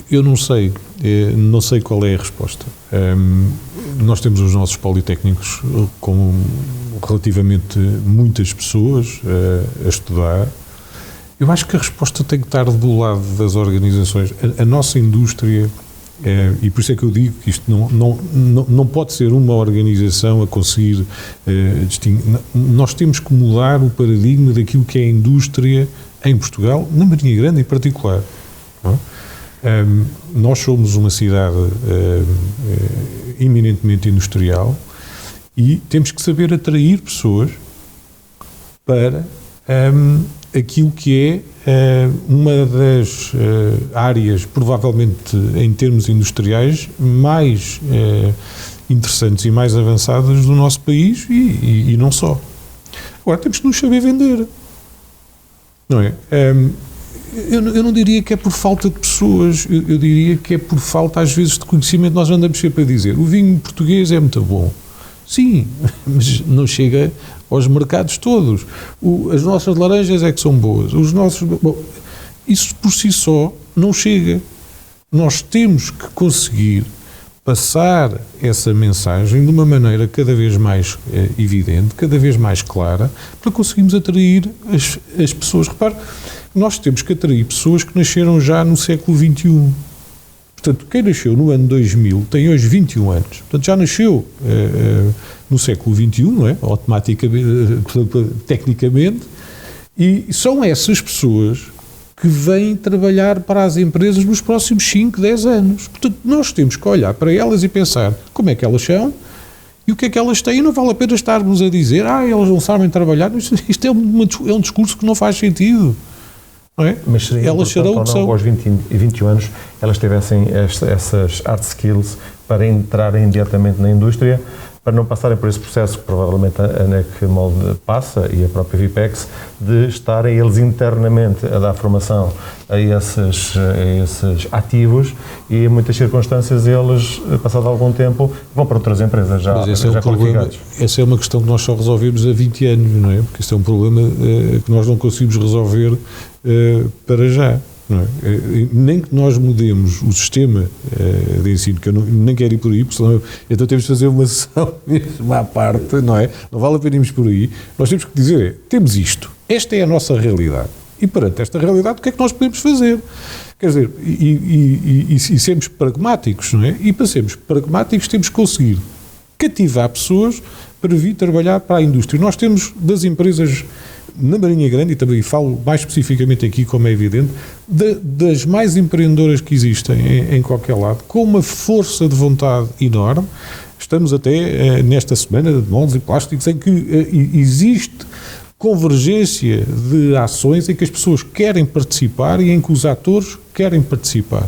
eu não sei qual é a resposta. Nós temos os nossos politécnicos com relativamente muitas pessoas a estudar. Eu acho que a resposta tem que estar do lado das organizações. A nossa indústria, e por isso é que eu digo que isto não pode ser uma organização a conseguir distinguir. Nós temos que mudar o paradigma daquilo que é a indústria em Portugal, na Marinha Grande em particular. Não? Nós somos uma cidade eminentemente industrial e temos que saber atrair pessoas para aquilo que é uma das áreas, provavelmente em termos industriais, mais interessantes e mais avançadas do nosso país e não só. Agora, temos que nos saber vender. Não é? Eu não diria que é por falta de pessoas, eu diria que é por falta, às vezes, de conhecimento. Nós andamos sempre a dizer, o vinho português é muito bom. Sim, mas não chega aos mercados todos. As nossas laranjas é que são boas. Isso por si só não chega. Nós temos que conseguir passar essa mensagem de uma maneira cada vez mais evidente, cada vez mais clara, para conseguirmos atrair as pessoas. Repare, nós temos que atrair pessoas que nasceram já no século XXI. Portanto, quem nasceu no ano 2000 tem hoje 21 anos. Portanto, já nasceu no século XXI, não é? Automaticamente, tecnicamente, e são essas pessoas que vêm trabalhar para as empresas nos próximos 5, 10 anos. Portanto, nós temos que olhar para elas e pensar como é que elas são e o que é que elas têm. Não vale a pena estarmos a dizer elas não sabem trabalhar. Isto é um discurso que não faz sentido. Não é? Mas seria elas serão o que são. Aos 20 e 21 anos elas tivessem essas hard skills para entrarem diretamente na indústria, para não passarem por esse processo que provavelmente a NECMold passa e a própria Vipex, de estarem eles internamente a dar formação a esses ativos, e em muitas circunstâncias eles, passado algum tempo, vão para outras empresas já qualificados. Essa é uma questão que nós só resolvemos há 20 anos, não é? Porque isso é um problema que nós não conseguimos resolver para já. Não é? Nem que nós mudemos o sistema de ensino, que eu nem quero ir por aí, porque senão então temos de fazer uma sessão mesmo à parte, não é? Não vale a pena irmos por aí. Nós temos que dizer, temos isto, esta é a nossa realidade, e perante esta realidade o que é que nós podemos fazer? Quer dizer, e sermos pragmáticos, não é? E para sermos pragmáticos temos que conseguir cativar pessoas para vir trabalhar para a indústria. Nós temos das empresas na Marinha Grande, e também falo mais especificamente aqui, como é evidente, das mais empreendedoras que existem em qualquer lado, com uma força de vontade enorme. Estamos até nesta semana de moldes e plásticos em que existe convergência de ações em que as pessoas querem participar e em que os atores querem participar.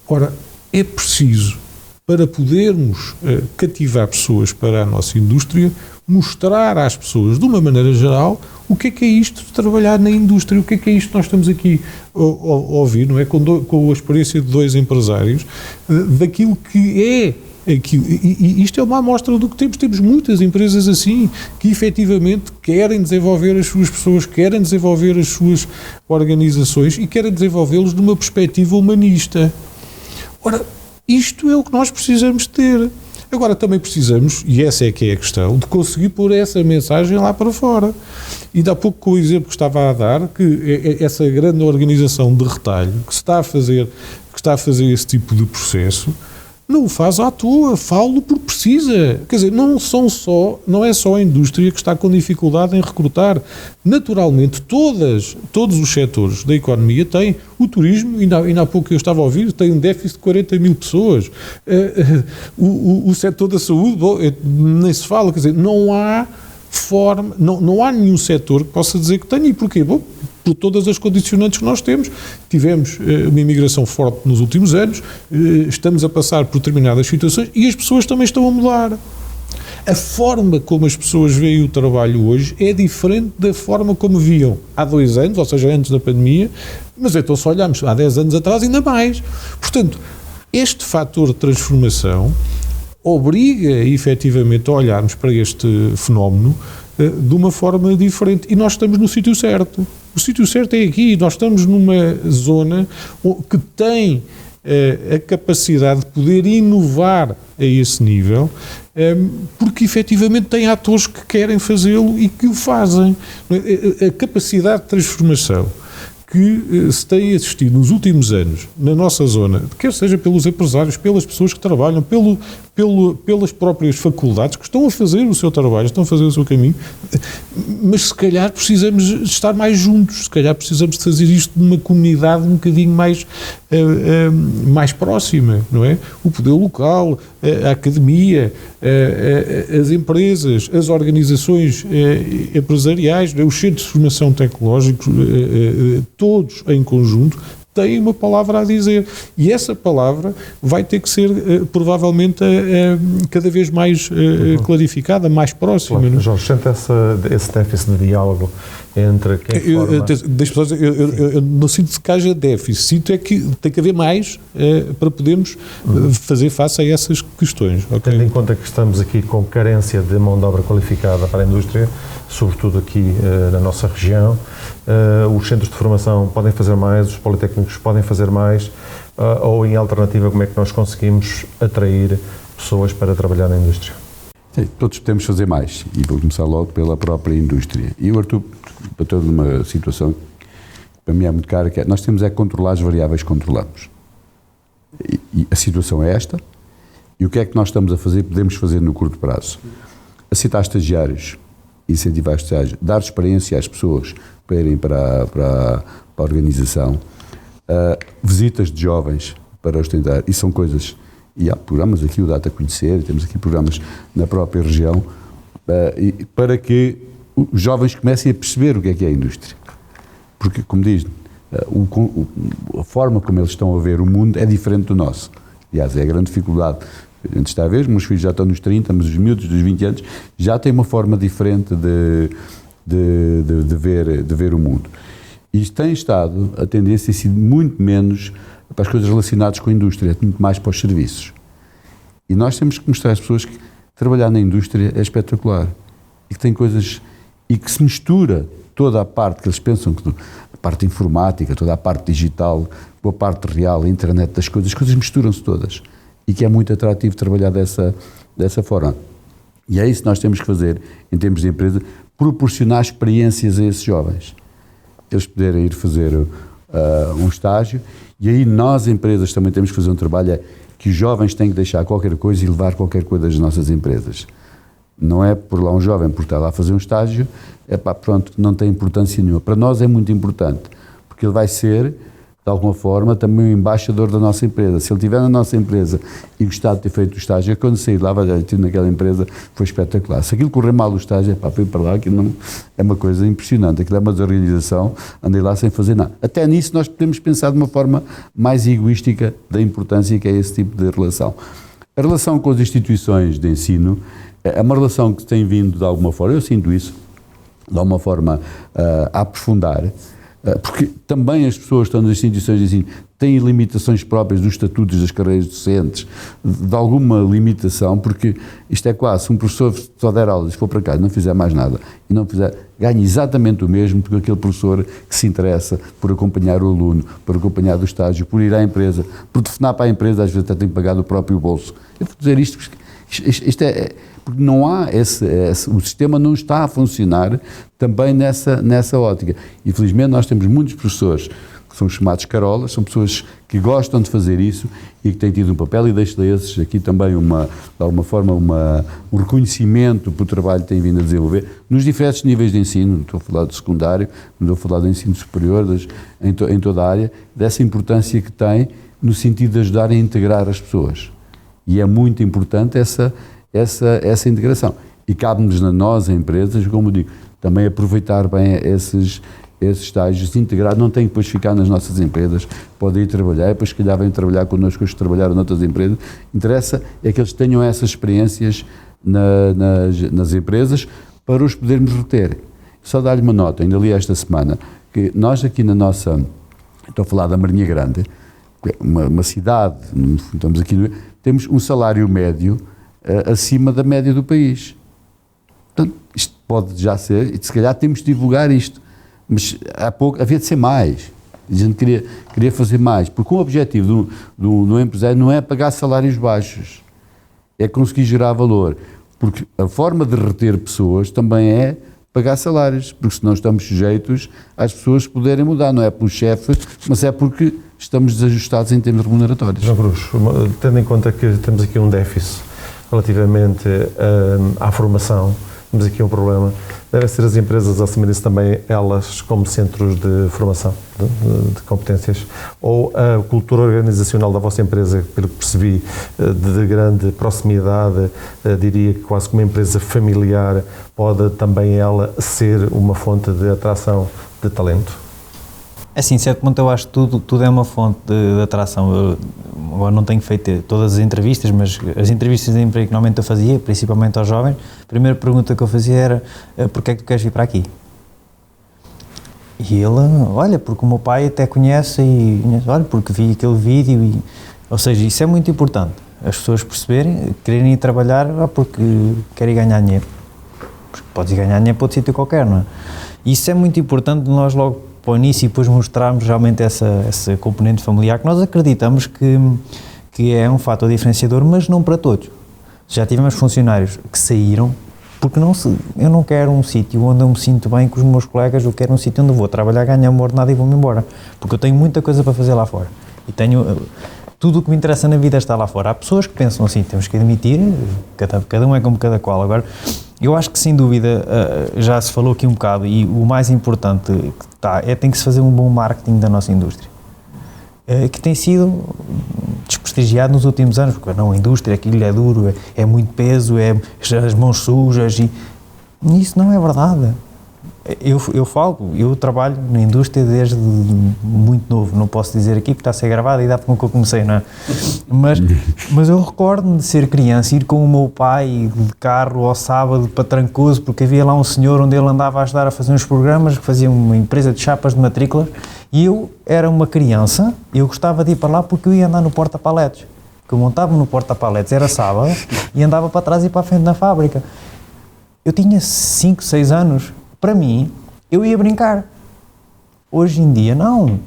Ora, é preciso, para podermos cativar pessoas para a nossa indústria, mostrar às pessoas, de uma maneira geral, o que é isto de trabalhar na indústria, o que é isto que nós estamos aqui a ouvir, não é? Com a experiência de dois empresários, daquilo que é aquilo. E isto é uma amostra do que temos. Temos muitas empresas assim, que efetivamente querem desenvolver as suas pessoas, querem desenvolver as suas organizações e querem desenvolvê-los de uma perspectiva humanista. Ora, isto é o que nós precisamos ter. Agora também precisamos, e essa é que é a questão, de conseguir pôr essa mensagem lá para fora. E dá pouco com o exemplo que estava a dar, que essa grande organização de retalho que está a fazer esse tipo de processo, não o faz à toa, falo porque precisa. Quer dizer, não é só a indústria que está com dificuldade em recrutar. Naturalmente, todos os setores da economia têm. O turismo, ainda há pouco eu estava a ouvir, tem um déficit de 40 mil pessoas. O setor da saúde, nem se fala, quer dizer, não há forma, não há nenhum setor que possa dizer que tenha. E porquê? Bom, por todas as condicionantes que nós temos. Tivemos uma imigração forte nos últimos anos, estamos a passar por determinadas situações e as pessoas também estão a mudar. A forma como as pessoas veem o trabalho hoje é diferente da forma como viam há 2 anos, ou seja, antes da pandemia, mas então se olharmos há 10 anos atrás ainda mais. Portanto, este fator de transformação obriga efetivamente a olharmos para este fenómeno de uma forma diferente, e nós estamos no sítio certo. O sítio certo é aqui, nós estamos numa zona que tem a capacidade de poder inovar a esse nível, porque efetivamente tem atores que querem fazê-lo e que o fazem. A capacidade de transformação que se tem assistido nos últimos anos na nossa zona, quer seja pelos empresários, pelas pessoas que trabalham, pelas próprias faculdades que estão a fazer o seu trabalho, estão a fazer o seu caminho, mas se calhar precisamos de estar mais juntos, se calhar precisamos de fazer isto numa comunidade um bocadinho mais próxima, não é? O poder local, a academia, as empresas, as organizações empresariais, os centros de formação tecnológicos, todos em conjunto têm uma palavra a dizer, e essa palavra vai ter que ser provavelmente cada vez mais clarificada, mais próxima. Claro, Jorge, sente esse déficit de diálogo entre quem forma... Eu não sinto que haja déficit, sinto é que tem que haver mais para podermos fazer face a essas questões. Okay? Tendo em conta que estamos aqui com carência de mão de obra qualificada para a indústria, sobretudo aqui na nossa região, os centros de formação podem fazer mais, os politécnicos podem fazer mais, ou em alternativa, como é que nós conseguimos atrair pessoas para trabalhar na indústria? Sim, todos podemos fazer mais, e vou começar logo pela própria indústria. E o Artur bateu numa situação que para mim é muito cara, que é, nós temos é que controlar as variáveis que controlamos. E a situação é esta, e o que é que nós estamos a fazer, podemos fazer no curto prazo? Aceitar estagiários, incentivar estagiários, dar experiência às pessoas para irem para a organização, visitas de jovens para ostentar, e são coisas e há programas aqui, o Data Conhecer, temos aqui programas na própria região, para que os jovens comecem a perceber o que é a indústria. Porque, como diz, a forma como eles estão a ver o mundo é diferente do nosso. Aliás, é a grande dificuldade. A gente está a ver, meus filhos já estão nos 30, mas os miúdos dos 20 anos já têm uma forma diferente de ver o mundo. E tem estado, a tendência tem sido muito menos para as coisas relacionadas com a indústria, muito mais para os serviços. E nós temos que mostrar às pessoas que trabalhar na indústria é espetacular e que tem coisas, e que se mistura toda a parte que eles pensam, que a parte informática, toda a parte digital, com a parte real, a internet das coisas, as coisas misturam-se todas e que é muito atrativo trabalhar dessa forma. E é isso que nós temos que fazer em termos de empresa, proporcionar experiências a esses jovens. Eles poderem ir fazer um estágio, e aí nós, empresas, também temos que fazer um trabalho que os jovens têm que deixar qualquer coisa e levar qualquer coisa das nossas empresas. Não é por lá um jovem, por estar lá a fazer um estágio, pronto, não tem importância nenhuma. Para nós é muito importante, porque ele vai ser, de alguma forma, também um embaixador da nossa empresa. Se ele estiver na nossa empresa e gostar de ter feito o estágio, quando sair de lá, vai ter naquela empresa, foi espetacular. Se aquilo correr mal o estágio, para ir para lá, aquilo não, é uma coisa impressionante. Aquilo é uma desorganização, andei lá sem fazer nada. Até nisso nós podemos pensar de uma forma mais egoística da importância que é esse tipo de relação. A relação com as instituições de ensino é uma relação que tem vindo, de alguma forma, eu sinto isso, de alguma forma, a aprofundar, porque também as pessoas que estão nas instituições de ensino têm limitações próprias dos estatutos das carreiras docentes, de alguma limitação, porque isto é quase, se um professor só der aulas e for para casa e não fizer mais nada, e não fizer, ganha exatamente o mesmo do que aquele professor que se interessa por acompanhar o aluno, por acompanhar o estágio, por ir à empresa, por telefonar para a empresa, às vezes até tem que pagar do próprio bolso. Eu vou dizer isto porque não há o sistema não está a funcionar também nessa ótica. Infelizmente nós temos muitos professores que são chamados carolas, são pessoas que gostam de fazer isso e que têm tido um papel, e deixo desses aqui também de alguma forma um reconhecimento pelo trabalho que têm vindo a desenvolver nos diferentes níveis de ensino. Não estou a falar do secundário, não estou a falar do ensino superior, em toda a área, dessa importância que tem no sentido de ajudar a integrar as pessoas. E é muito importante essa integração. E cabe-nos a nós, empresas, como digo, também aproveitar bem esses estágios, integrar, não tem que depois ficar nas nossas empresas, podem ir trabalhar, depois se calhar vêm trabalhar connosco, os que trabalharam noutras empresas. Interessa é que eles tenham essas experiências nas empresas para os podermos reter. Só dar-lhe uma nota, ainda li esta semana, que nós aqui na nossa, estou a falar da Marinha Grande, uma cidade, estamos aqui, temos um salário médio acima da média do país. Portanto, isto pode já ser, e se calhar temos de divulgar isto, mas há pouco havia de ser mais. A gente queria fazer mais, porque o objetivo do empresário não é pagar salários baixos, é conseguir gerar valor, porque a forma de reter pessoas também é pagar salários, porque senão estamos sujeitos às pessoas poderem mudar, não é pelo chefe, mas é porque estamos desajustados em termos remuneratórios. João Cruz, tendo em conta que temos aqui um déficit relativamente à formação, temos aqui um problema, devem ser as empresas a assumirem-se também elas como centros de formação de competências, ou a cultura organizacional da vossa empresa, pelo que percebi, de grande proximidade, diria que quase como uma empresa familiar, pode também ela ser uma fonte de atração de talento? Assim, de certo ponto eu acho que tudo é uma fonte de atração. Eu agora não tenho feito todas as entrevistas, mas as entrevistas de emprego que normalmente eu fazia, principalmente aos jovens, a primeira pergunta que eu fazia era: porquê é que tu queres vir para aqui? E ele: olha, porque o meu pai até conhece, olha, porque vi aquele vídeo, ou seja, isso é muito importante, as pessoas perceberem, quererem ir trabalhar porque querem ganhar dinheiro, porque podes ganhar dinheiro para outro sítio qualquer, não é? Isso é muito importante de nós logo para o início e depois mostrarmos realmente essa componente familiar que nós acreditamos que é um fator diferenciador, mas não para todos. Já tivemos funcionários que saíram porque eu não quero um sítio onde eu me sinto bem com os meus colegas, eu quero um sítio onde eu vou trabalhar, ganhar uma ordenada e vou-me embora, porque eu tenho muita coisa para fazer lá fora e tenho tudo o que me interessa na vida está lá fora. Há pessoas que pensam assim, temos que admitir, cada um é como cada qual. Agora, eu acho que sem dúvida, já se falou aqui um bocado, e o mais importante que tem que se fazer um bom marketing da nossa indústria. que tem sido desprestigiado nos últimos anos, porque não, a indústria, aquilo é duro, é muito peso, é as mãos sujas, e isso não é verdade. Eu trabalho na indústria desde muito novo, não posso dizer aqui porque está a ser gravado e dá para que eu comecei, não é? Mas eu recordo-me de ser criança, ir com o meu pai de carro ao sábado para Trancoso, porque havia lá um senhor onde ele andava a ajudar a fazer uns programas, que fazia uma empresa de chapas de matrículas, e eu era uma criança, eu gostava de ir para lá porque eu ia andar no porta-paletes, que eu montava no porta-paletes, era sábado, e andava para trás e para a frente na fábrica. Eu tinha 5, 6 anos. Para mim, eu ia brincar. Hoje em dia, não.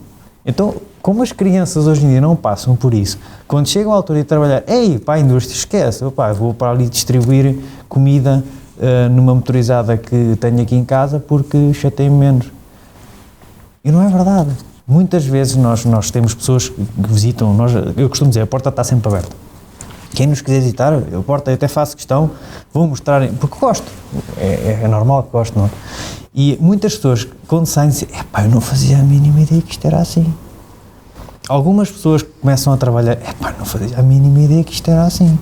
Então, como as crianças hoje em dia não passam por isso, quando chegam à altura de trabalhar, para a indústria, esquece, vou para ali distribuir comida numa motorizada que tenho aqui em casa porque chatei-me menos. E não é verdade. Muitas vezes nós temos pessoas que visitam, eu costumo dizer, a porta está sempre aberta. Quem nos quiser visitar, eu até faço questão, vou mostrar, porque gosto, é normal que gosto, não é? E muitas pessoas, quando saem, dizem, eu não fazia a mínima ideia que isto era assim. Algumas pessoas que começam a trabalhar, não fazia a mínima ideia que isto era assim.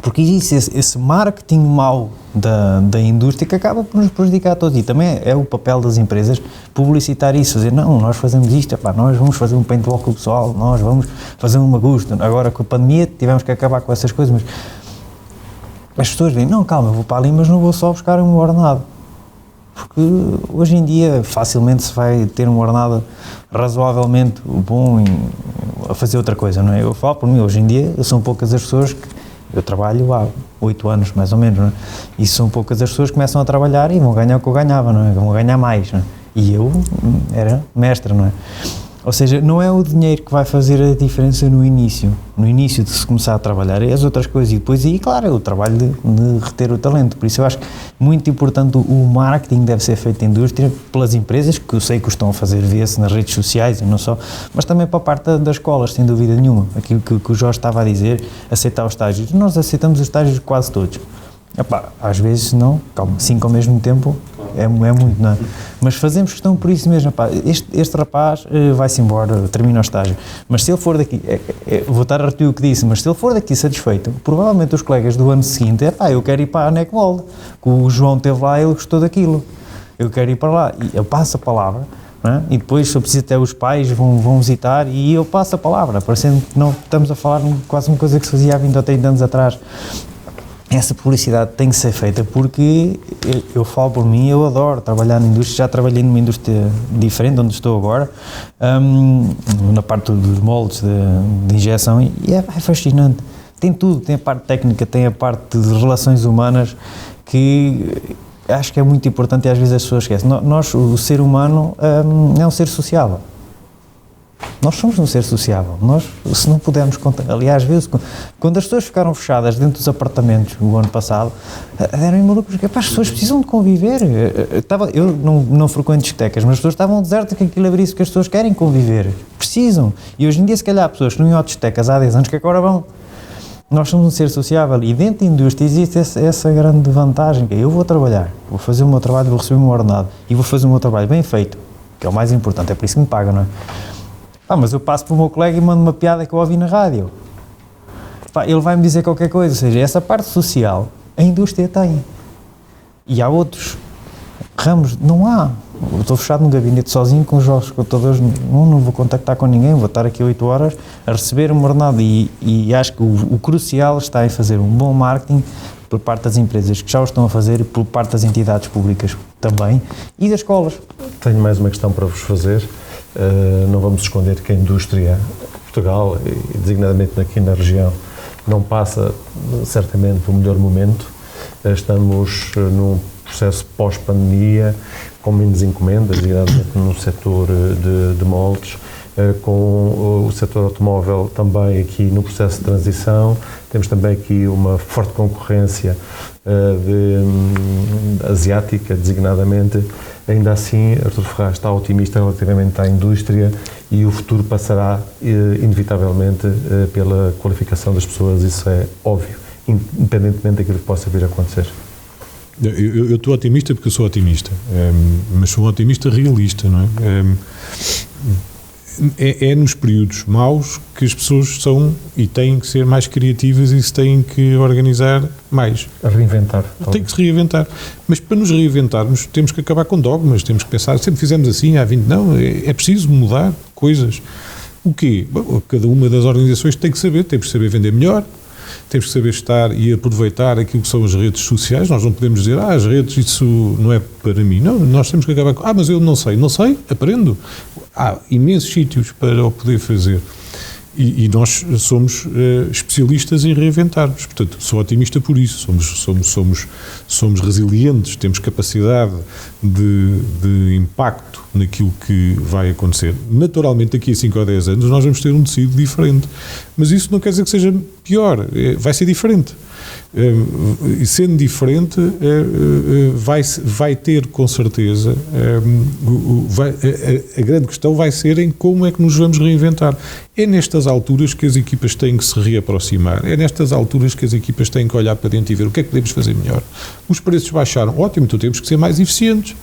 Porque existe esse marketing mau da indústria que acaba por nos prejudicar a todos. E também é o papel das empresas publicitar isso, dizer, não, nós fazemos isto, nós vamos fazer um paintball com o pessoal, nós vamos fazer uma gusto. Agora com a pandemia tivemos que acabar com essas coisas, mas as pessoas dizem, não, calma, eu vou para ali, mas não vou só buscar um ordenado. Porque hoje em dia facilmente se vai ter um ordenado razoavelmente bom a fazer outra coisa, não é? Eu falo por mim, hoje em dia são poucas as pessoas que eu trabalho há 8 anos, mais ou menos, não é? E são poucas as pessoas que começam a trabalhar e vão ganhar o que eu ganhava, não é? Vão ganhar mais, não é? E eu era mestre, não é? Ou seja, não é o dinheiro que vai fazer a diferença no início de se começar a trabalhar, é as outras coisas, e depois, claro, é o trabalho de reter o talento. Por isso eu acho que muito importante o marketing deve ser feito em indústria pelas empresas, que eu sei que o estão a fazer, vê-se nas redes sociais e não só, mas também para a parte das escolas, sem dúvida nenhuma. Aquilo que o Jorge estava a dizer, aceitar os estágios. Nós aceitamos os estágios quase todos. Às vezes não, 5 ao mesmo tempo é muito, não é? Mas fazemos questão por isso mesmo, este rapaz vai-se embora, termina o estágio, mas se ele for daqui, vou estar a repetir o que disse, mas se ele for daqui satisfeito, provavelmente os colegas do ano seguinte, eu quero ir para a NECMOLD, que o João esteve lá e ele gostou daquilo, eu quero ir para lá, e eu passo a palavra, não é? E depois, se eu preciso, até os pais vão visitar e eu passo a palavra, parecendo que não estamos a falar quase uma coisa que se fazia há 20 ou 30 anos atrás. Essa publicidade tem que ser feita porque eu falo por mim, eu adoro trabalhar na indústria, já trabalhei numa indústria diferente onde estou agora, na parte dos moldes de injeção, e é fascinante. Tem tudo, tem a parte técnica, tem a parte de relações humanas, que acho que é muito importante e às vezes as pessoas esquecem. O ser humano é um ser sociável. Nós somos um ser sociável. Nós, se não pudermos contar, aliás, às vezes, quando as pessoas ficaram fechadas dentro dos apartamentos o ano passado, eram malucos, porque as pessoas precisam de conviver. Eu não frequento discotecas, mas as pessoas estavam desertas, que aquilo abrisse, que as pessoas querem conviver, precisam. E hoje em dia, se calhar, pessoas que não iam a discotecas há 10 anos, que agora vão. Nós somos um ser sociável e dentro da indústria existe essa grande vantagem, que eu vou trabalhar, vou fazer o meu trabalho, vou receber o meu ordenado e vou fazer o meu trabalho bem feito, que é o mais importante, é por isso que me pagam, não é? Mas eu passo para o meu colega e mando uma piada que eu ouvi na rádio. Ele vai-me dizer qualquer coisa, ou seja, essa parte social, a indústria tem. E há outros ramos, não há. Eu estou fechado no gabinete sozinho com os jogos computadores, não vou contactar com ninguém, vou estar aqui 8 horas a receber o meu ordenado e acho que o crucial está em fazer um bom marketing por parte das empresas que já o estão a fazer e por parte das entidades públicas também e das escolas. Tenho mais uma questão para vos fazer. Não vamos esconder que a indústria de Portugal, e designadamente aqui na região, não passa certamente o melhor momento. Estamos num processo pós-pandemia, com menos encomendas, designadamente no setor de moldes, com o setor automóvel também aqui no processo de transição. Temos também aqui uma forte concorrência asiática, designadamente. Ainda assim, Artur Ferraz está otimista relativamente à indústria e o futuro passará, inevitavelmente, pela qualificação das pessoas, isso é óbvio, independentemente daquilo que possa vir a acontecer. Eu estou otimista porque eu sou otimista, mas sou um otimista realista, não é? é nos períodos maus que as pessoas são e têm que ser mais criativas e se têm que organizar mais. A reinventar. Tem que se reinventar. Mas para nos reinventarmos temos que acabar com dogmas, temos que pensar, sempre fizemos assim há 20, não, é preciso mudar coisas. O quê? Bom, cada uma das organizações tem que saber, temos que saber vender melhor, temos que saber estar e aproveitar aquilo que são as redes sociais. Nós não podemos dizer, as redes, isso não é para mim. Não, nós temos que acabar com, mas eu não sei, aprendo. Há imensos sítios para o poder fazer. E nós somos especialistas em reinventar-nos. Portanto, sou otimista por isso. Somos resilientes, temos capacidade de impacto naquilo que vai acontecer. Naturalmente, daqui a 5 ou 10 anos, nós vamos ter um tecido diferente. Mas isso não quer dizer que seja pior. Vai ser diferente. E sendo diferente, vai ter com certeza, a grande questão vai ser em como é que nos vamos reinventar. É nestas alturas que as equipas têm que se reaproximar, é nestas alturas que as equipas têm que olhar para dentro e ver o que é que podemos fazer melhor. Os preços baixaram, ótimo, então temos que ser mais eficientes.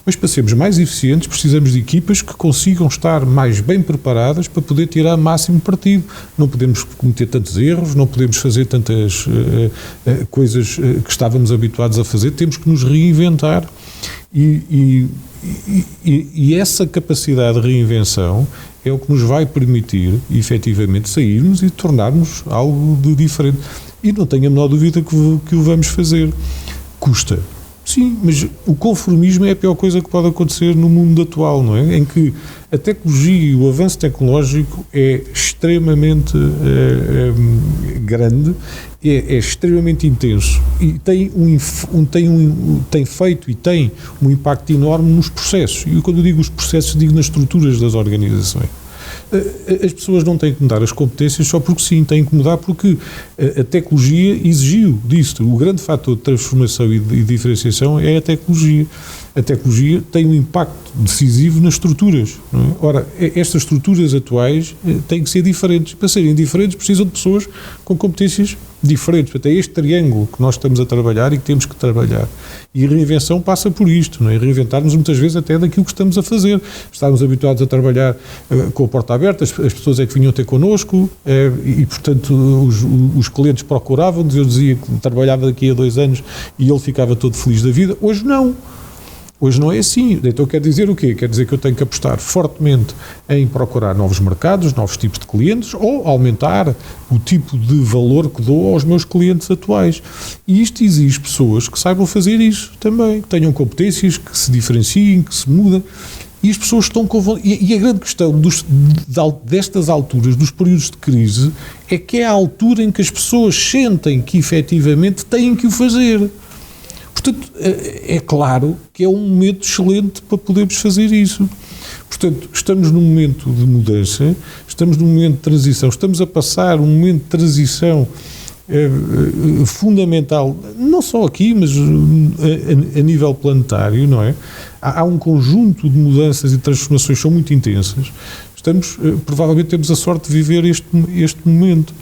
Mas para sermos mais eficientes precisamos de equipas que consigam estar mais bem preparadas para poder tirar máximo partido. Não podemos cometer tantos erros, não podemos fazer tantas coisas que estávamos habituados a fazer, temos que nos reinventar e essa capacidade de reinvenção é o que nos vai permitir efetivamente sairmos e tornarmos algo de diferente. E não tenho a menor dúvida que o vamos fazer. Custa. Sim, mas o conformismo é a pior coisa que pode acontecer no mundo atual, não é? Em que a tecnologia e o avanço tecnológico é extremamente grande, é extremamente intenso e tem feito e tem um impacto enorme nos processos. E quando eu digo os processos, digo nas estruturas das organizações. As pessoas não têm que mudar as competências só porque sim, têm que mudar porque a tecnologia exigiu disto. O grande fator de transformação e de diferenciação é a tecnologia. A tecnologia tem um impacto decisivo nas estruturas. Não é? Ora, estas estruturas atuais têm que ser diferentes. Para serem diferentes precisam de pessoas com competências diferentes. Portanto, é este triângulo que nós estamos a trabalhar e que temos que trabalhar. E a reinvenção passa por isto, não é? Reinventarmos muitas vezes até daquilo que estamos a fazer. Estávamos habituados a trabalhar com a porta aberta, as pessoas é que vinham ter connosco e portanto, os clientes procuravam-nos, eu dizia que trabalhava daqui a 2 anos e ele ficava todo feliz da vida. Hoje não. Hoje não é assim. Então quer dizer o quê? Quer dizer que eu tenho que apostar fortemente em procurar novos mercados, novos tipos de clientes ou aumentar o tipo de valor que dou aos meus clientes atuais. E isto exige pessoas que saibam fazer isso também, que tenham competências, que se diferenciem, que se mudem. E as pessoas estão com... E a grande questão destas alturas, dos períodos de crise, é que é a altura em que as pessoas sentem que efetivamente têm que o fazer. Portanto, é claro que é um momento excelente para podermos fazer isso. Portanto, estamos num momento de mudança, estamos num momento de transição, estamos a passar um momento de transição fundamental, não só aqui, mas a nível planetário, não é? Há um conjunto de mudanças e transformações que são muito intensas. Provavelmente temos a sorte de viver este momento.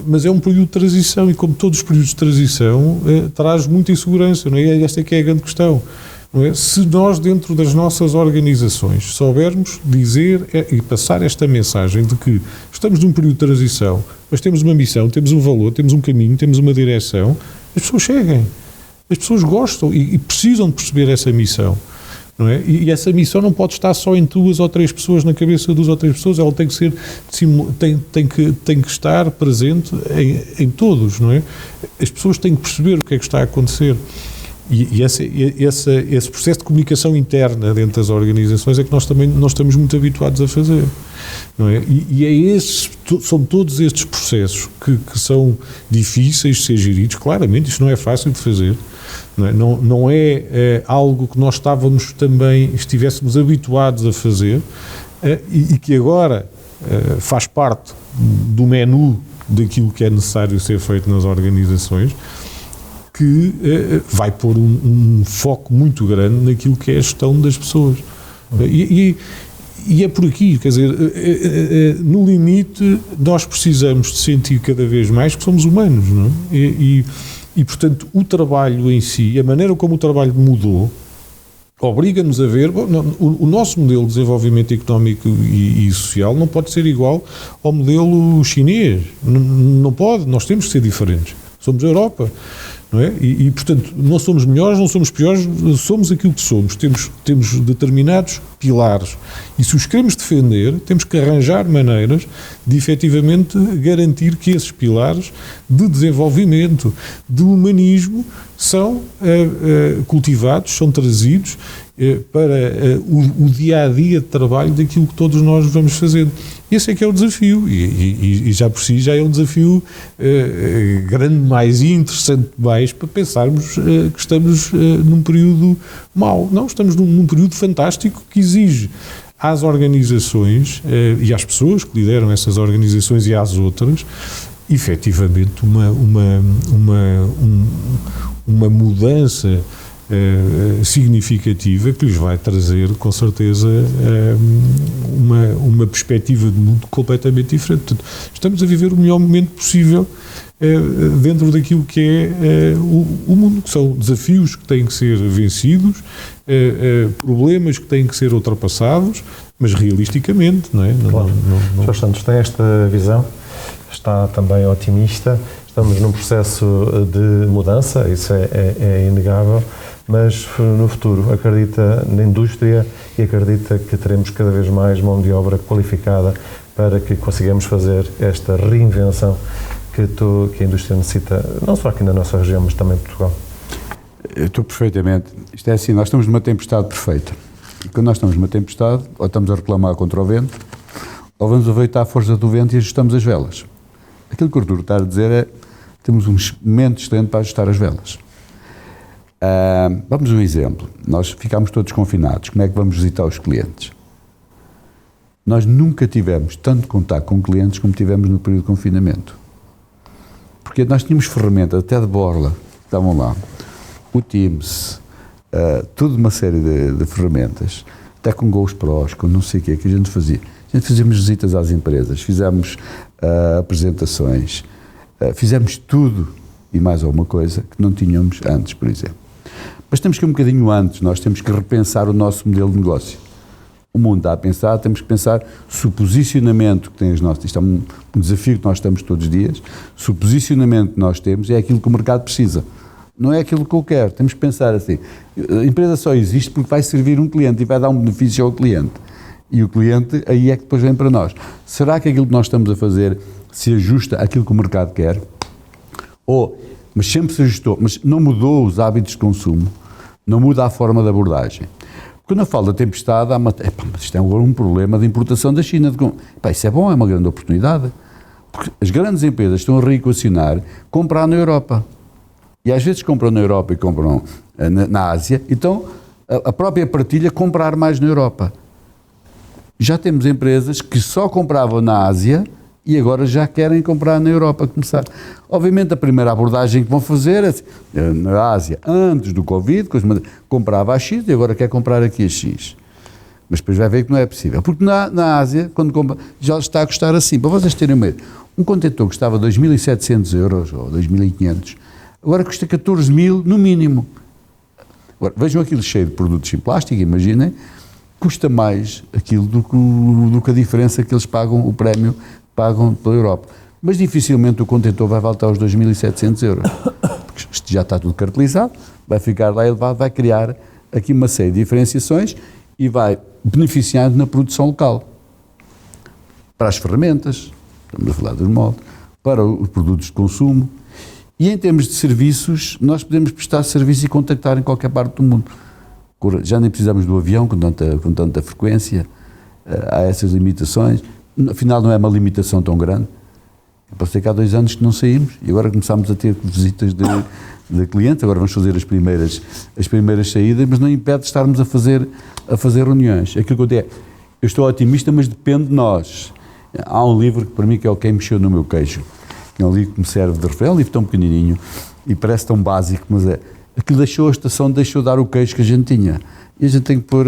Mas é um período de transição e, como todos os períodos de transição, traz muita insegurança, não é? Esta é que é a grande questão, não é? Se nós, dentro das nossas organizações, soubermos dizer e passar esta mensagem de que estamos num período de transição, mas temos uma missão, temos um valor, temos um caminho, temos uma direção, as pessoas seguem, as pessoas gostam e precisam de perceber essa missão. Não é? E essa missão não pode estar só em 2 ou 3 pessoas, na cabeça de 2 ou 3 pessoas, ela tem que ser, tem que estar presente em todos, não é? As pessoas têm que perceber o que é que está a acontecer. E esse processo de comunicação interna dentro das organizações é que nós também não estamos muito habituados a fazer, não é? São todos estes processos que são difíceis de ser geridos, claramente, isto não é fácil de fazer. Não é algo que nós estivéssemos habituados a fazer e que agora faz parte do menu daquilo que é necessário ser feito nas organizações, que vai pôr um foco muito grande naquilo que é a gestão das pessoas. E é por aqui, quer dizer, no limite nós precisamos de sentir cada vez mais que somos humanos, não é? E, portanto, o trabalho em si, a maneira como o trabalho mudou, obriga-nos a ver, o nosso modelo de desenvolvimento económico e social não pode ser igual ao modelo chinês. Não pode, nós temos que ser diferentes. Somos a Europa, não é? E portanto, não somos melhores, não somos piores, somos aquilo que somos. Temos determinados pilares. E se os queremos defender, temos que arranjar maneiras de efetivamente garantir que esses pilares de desenvolvimento, de humanismo, são cultivados, são trazidos para o dia-a-dia de trabalho daquilo que todos nós vamos fazendo. Esse é que é o desafio, e já por si já é um desafio grande mais e interessante mais para pensarmos que estamos num período mau. Não, estamos num período fantástico que exige às organizações e às pessoas que lideram essas organizações e às outras, efetivamente uma mudança significativa que lhes vai trazer, com certeza, uma perspectiva de mundo completamente diferente. Portanto, estamos a viver o melhor momento possível dentro daquilo que é o mundo, que são desafios que têm que ser vencidos, problemas que têm que ser ultrapassados, mas realisticamente, não é? Claro. Jorge Santos tem esta visão, está também otimista, estamos num processo de mudança, isso é inegável, mas no futuro acredita na indústria e acredita que teremos cada vez mais mão de obra qualificada para que consigamos fazer esta reinvenção que a indústria necessita, não só aqui na nossa região, mas também em Portugal. Eu estou perfeitamente. Isto é assim, nós estamos numa tempestade perfeita. E quando nós estamos numa tempestade, ou estamos a reclamar contra o vento, ou vamos aproveitar a força do vento e ajustamos as velas. Aquilo que o Arturo está a dizer é temos um momento excelente para ajustar as velas. Vamos a um exemplo. Nós ficámos todos confinados. Como é que vamos visitar os clientes? Nós nunca tivemos tanto contato com clientes como tivemos no período de confinamento. Porque nós tínhamos ferramentas, até de borla, estavam lá, o Teams, toda uma série de ferramentas, até com Go's Pros, com não sei o que a gente fazia. A gente fizemos visitas às empresas, fizemos apresentações, fizemos tudo e mais alguma coisa que não tínhamos antes, por exemplo. Mas temos que ir um bocadinho antes, nós temos que repensar o nosso modelo de negócio. O mundo está a pensar, temos que pensar se o posicionamento que tem as nossas, isto é um desafio que nós estamos todos os dias, se o posicionamento que nós temos é aquilo que o mercado precisa, não é aquilo que eu quero. Temos que pensar assim, a empresa só existe porque vai servir um cliente e vai dar um benefício ao cliente, e o cliente aí é que depois vem para nós. Será que aquilo que nós estamos a fazer se ajusta àquilo que o mercado quer? Mas sempre se ajustou, mas não mudou os hábitos de consumo, não muda a forma de abordagem. Quando eu falo da tempestade, mas isto é agora um problema de importação da China. Isso é bom, é uma grande oportunidade. Porque as grandes empresas estão a reequacionar comprar na Europa. E às vezes compram na Europa e compram na Ásia, então a própria partilha comprar mais na Europa. Já temos empresas que só compravam na Ásia e agora já querem comprar na Europa, começar. Obviamente a primeira abordagem que vão fazer é na Ásia, antes do Covid, comprava a X e agora quer comprar aqui a X. Mas depois vai ver que não é possível. Porque na Ásia, quando compra, já está a custar assim. Para vocês terem uma ideia, um contentor custava 2.700 euros ou 2.500, agora custa 14.000 no mínimo. Agora, vejam aquilo cheio de produtos em plástico, imaginem, custa mais aquilo do que a diferença que eles pagam, o prémio pagam pela Europa. Mas dificilmente o contentor vai voltar aos 2.700 euros. Porque isto já está tudo cartelizado, vai ficar lá elevado, vai criar aqui uma série de diferenciações e vai beneficiar na produção local. Para as ferramentas, estamos a falar dos moldes, para os produtos de consumo. E em termos de serviços, nós podemos prestar serviço e contactar em qualquer parte do mundo. Já nem precisamos do avião com tanta frequência, há essas limitações. Afinal, não é uma limitação tão grande. Eu passei cá há 2 anos que não saímos e agora começámos a ter visitas de clientes. Agora vamos fazer as primeiras saídas, mas não impede de estarmos a fazer reuniões. Aquilo que eu digo é, eu estou otimista, mas depende de nós. Há um livro que para mim que é o Quem Mexeu no Meu Queijo, que é um livro que me serve de referência, é um livro tão pequenininho e parece tão básico, mas aquilo deixou de dar o queijo que a gente tinha. E a gente tem que pôr...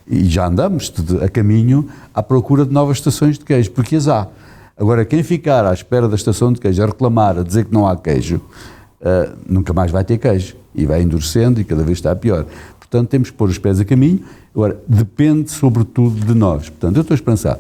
E já andamos a caminho à procura de novas estações de queijo, porque as há. Agora, quem ficar à espera da estação de queijo, a reclamar, a dizer que não há queijo, nunca mais vai ter queijo e vai endurecendo e cada vez está pior. Portanto, temos que pôr os pés a caminho. Agora, depende sobretudo de nós. Portanto, eu estou esperançado.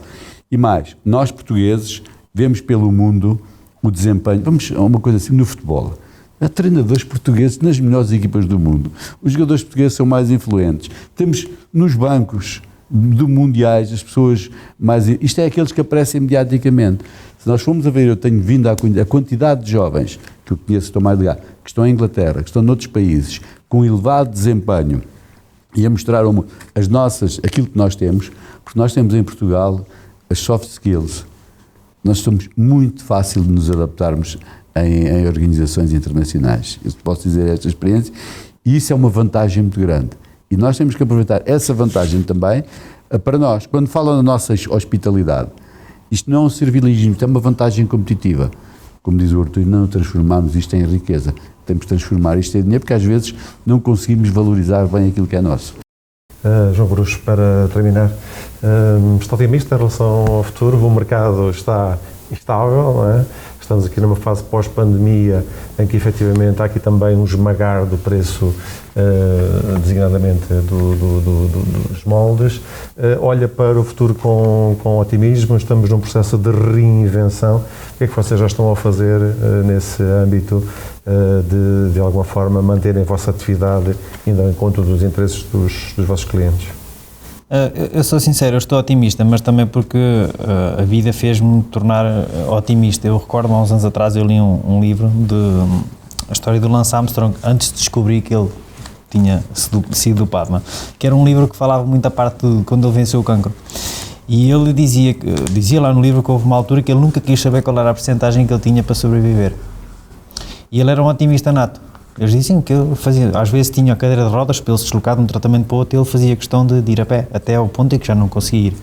E mais, nós portugueses vemos pelo mundo o desempenho. Vamos a uma coisa assim, no futebol. Há treinadores portugueses nas melhores equipas do mundo. Os jogadores portugueses são mais influentes. Temos nos bancos do mundiais as pessoas mais... Isto é aqueles que aparecem mediaticamente. Se nós formos a ver, eu tenho vindo a quantidade de jovens que eu conheço, estou mais ligado, que estão em Inglaterra, que estão noutros países, com elevado desempenho e a mostrar aquilo que nós temos, porque nós temos em Portugal as soft skills. Nós somos muito fácil de nos adaptarmos em organizações internacionais. Eu posso dizer esta experiência e isso é uma vantagem muito grande. E nós temos que aproveitar essa vantagem também para nós. Quando falam da nossa hospitalidade, isto não é um servilismo, isto é uma vantagem competitiva. Como diz o Artur, não transformarmos isto em riqueza. Temos de transformar isto em dinheiro, porque às vezes não conseguimos valorizar bem aquilo que é nosso. João Bruxo, para terminar, está otimista em relação ao futuro? O mercado está estável, não é? Estamos aqui numa fase pós-pandemia em que efetivamente há aqui também um esmagar do preço, designadamente dos moldes. Olha para o futuro com otimismo, estamos num processo de reinvenção. O que é que vocês já estão a fazer nesse âmbito de alguma forma manterem a vossa atividade indo ao encontro dos interesses dos vossos clientes? Eu sou sincero, eu estou otimista, mas também porque a vida fez-me tornar otimista. Eu recordo, há uns anos atrás, eu li um livro a história do Lance Armstrong, antes de descobrir que ele tinha sido dopado, que era um livro que falava muito a parte de quando ele venceu o cancro. E ele dizia lá no livro que houve uma altura que ele nunca quis saber qual era a percentagem que ele tinha para sobreviver. E ele era um otimista nato. Eles diziam que ele fazia, às vezes tinha a cadeira de rodas para ele se deslocar de um tratamento para o outro, ele fazia questão de ir a pé, até ao ponto em que já não conseguia ir.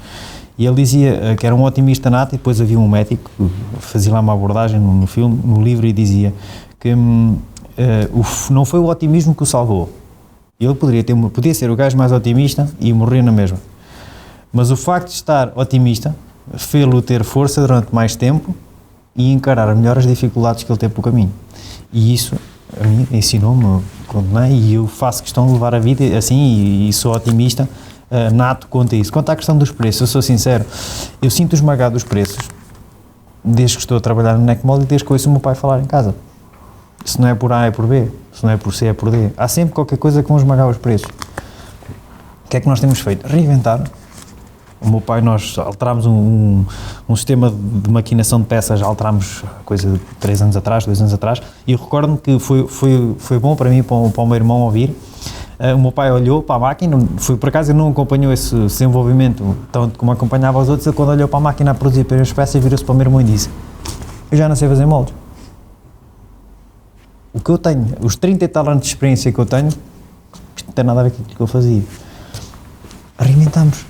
E ele dizia que era um otimista nato, e depois havia um médico que fazia lá uma abordagem no livro e dizia que não foi o otimismo que o salvou. Ele podia ser o gajo mais otimista e morrer na mesma. Mas o facto de estar otimista fez-lo ter força durante mais tempo e encarar melhor as dificuldades que ele teve pelo caminho. E isso a mim ensinou-me, e eu faço questão de levar a vida assim, e sou otimista nato quanto a isso. Quanto à questão dos preços, eu sou sincero, eu sinto esmagado os preços desde que estou a trabalhar no Necmol e desde que ouço o meu pai falar em casa. Se não é por A é por B, se não é por C é por D. Há sempre qualquer coisa que vão esmagar os preços. O que é que nós temos feito? Reinventar. O meu pai, nós alterámos um sistema de maquinação de peças, alterámos coisa de 2 anos atrás, e recordo-me que foi bom para mim e para o meu irmão ouvir. O meu pai olhou para a máquina, por acaso ele não acompanhou esse desenvolvimento tanto como acompanhava os outros. Ele, quando olhou para a máquina a produzir as peças, virou-se para o meu irmão e disse: eu já não sei fazer moldes. O que eu tenho, os 30 e tal anos de experiência que eu tenho, isto não tem nada a ver com aquilo que eu fazia. Reinventamos.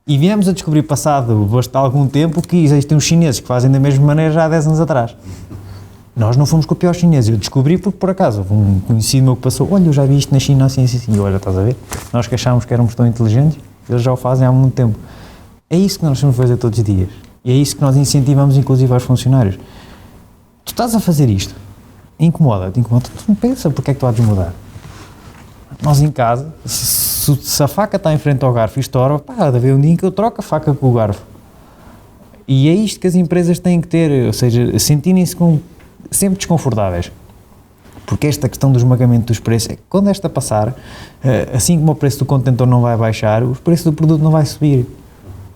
E viemos a descobrir, passado algum tempo, que existem os chineses que fazem da mesma maneira já há 10 anos atrás. Nós não fomos copiar os chineses. Eu descobri porque, por acaso, houve um conhecido meu que passou: olha, eu já vi isto na China assim. E olha, estás a ver? Nós que achámos que éramos tão inteligentes, eles já o fazem há muito tempo. É isso que nós temos de fazer todos os dias. E é isso que nós incentivamos, inclusive, aos funcionários. Tu estás a fazer isto, incomoda-te, tu não pensa porque é que tu há de mudar. Nós em casa, se a faca está em frente ao garfo e estoura, há de haver um dia em que eu troco a faca com o garfo. E é isto que as empresas têm que ter, ou seja, sentirem-se sempre desconfortáveis. Porque esta questão do esmagamento dos preços, é que quando esta passar, assim como o preço do contentor não vai baixar, o preço do produto não vai subir.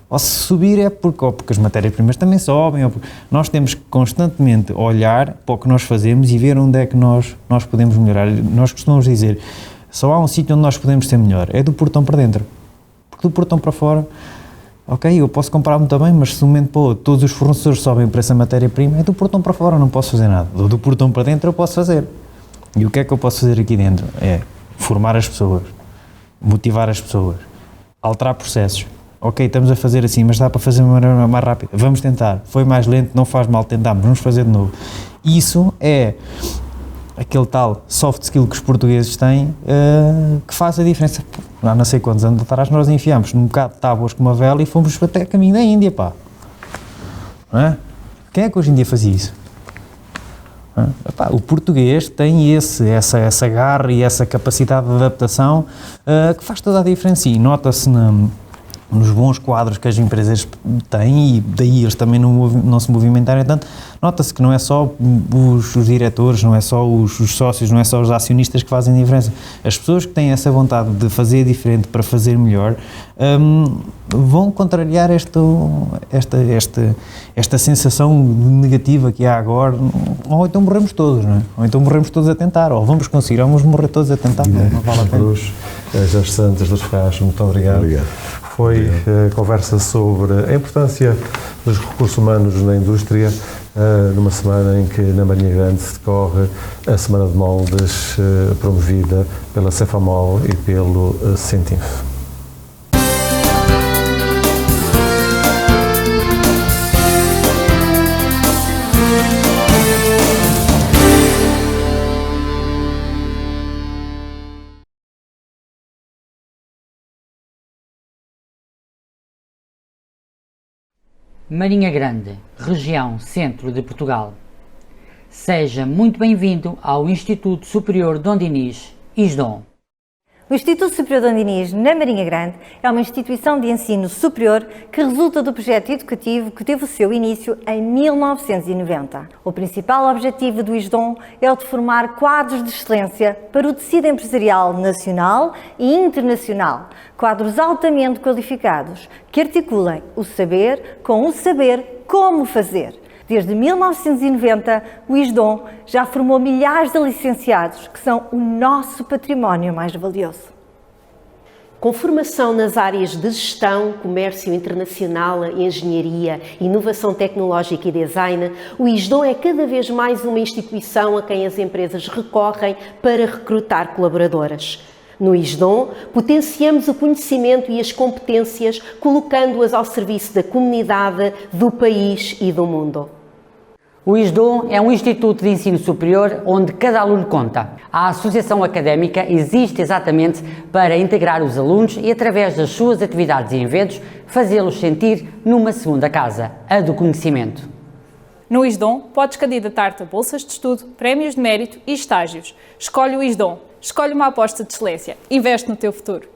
Ou se subir é porque as matérias-primas também sobem, ou porque nós temos que constantemente olhar para o que nós fazemos e ver onde é que nós podemos melhorar. Nós costumamos dizer, só há um sítio onde nós podemos ser melhor, é do portão para dentro. Porque do portão para fora, ok, eu posso comprar muito bem, mas se de um momento para o outro todos os fornecedores sobem para essa matéria-prima, é do portão para fora, eu não posso fazer nada. Do portão para dentro eu posso fazer. E o que é que eu posso fazer aqui dentro? É formar as pessoas, motivar as pessoas, alterar processos. Ok, estamos a fazer assim, mas dá para fazer de uma maneira mais rápida. Vamos tentar. Foi mais lento, não faz mal, tentamos, vamos fazer de novo. Isso é aquele tal soft skill que os portugueses têm, que faz a diferença. Há não sei quantos anos atrás nós enfiámos num bocado de tábuas com uma vela e fomos até a caminho da Índia, pá. Não é? Quem é que hoje em dia fazia isso? O português tem essa garra e essa capacidade de adaptação que faz toda a diferença, e nota-se nos bons quadros que as empresas têm, e daí eles também não se movimentarem tanto. Nota-se que não é só os diretores, não é só os sócios, não é só os acionistas que fazem diferença. As pessoas que têm essa vontade de fazer diferente para fazer melhor vão contrariar esta sensação negativa que há agora. Ou então morremos todos, não é? Ou então morremos todos a tentar, ou vamos conseguir, ou vamos morrer todos a tentar. Não vale a pena. Cruz, Jorge Santos dos Ferraz, muito obrigado. Foi conversa sobre a importância dos recursos humanos na indústria, numa semana em que na Marinha Grande se decorre a Semana de Moldes, promovida pela Cefamol e pelo Centinf. Marinha Grande, região centro de Portugal. Seja muito bem-vindo ao Instituto Superior Dom Dinis, ISDOM. O Instituto Superior Dom Dinis, na Marinha Grande, é uma instituição de ensino superior que resulta do projeto educativo que teve o seu início em 1990. O principal objetivo do ISDOM é o de formar quadros de excelência para o tecido empresarial nacional e internacional, quadros altamente qualificados que articulem o saber com o saber como fazer. Desde 1990, o ISDOM já formou milhares de licenciados, que são o nosso património mais valioso. Com formação nas áreas de gestão, comércio internacional, engenharia, inovação tecnológica e design, o ISDOM é cada vez mais uma instituição a quem as empresas recorrem para recrutar colaboradoras. No ISDOM, potenciamos o conhecimento e as competências, colocando-as ao serviço da comunidade, do país e do mundo. O ISDOM é um instituto de ensino superior onde cada aluno conta. A associação académica existe exatamente para integrar os alunos e, através das suas atividades e eventos, fazê-los sentir numa segunda casa, a do conhecimento. No ISDOM, podes candidatar-te a bolsas de estudo, prémios de mérito e estágios. Escolhe o ISDOM. Escolhe uma aposta de excelência. Investe no teu futuro.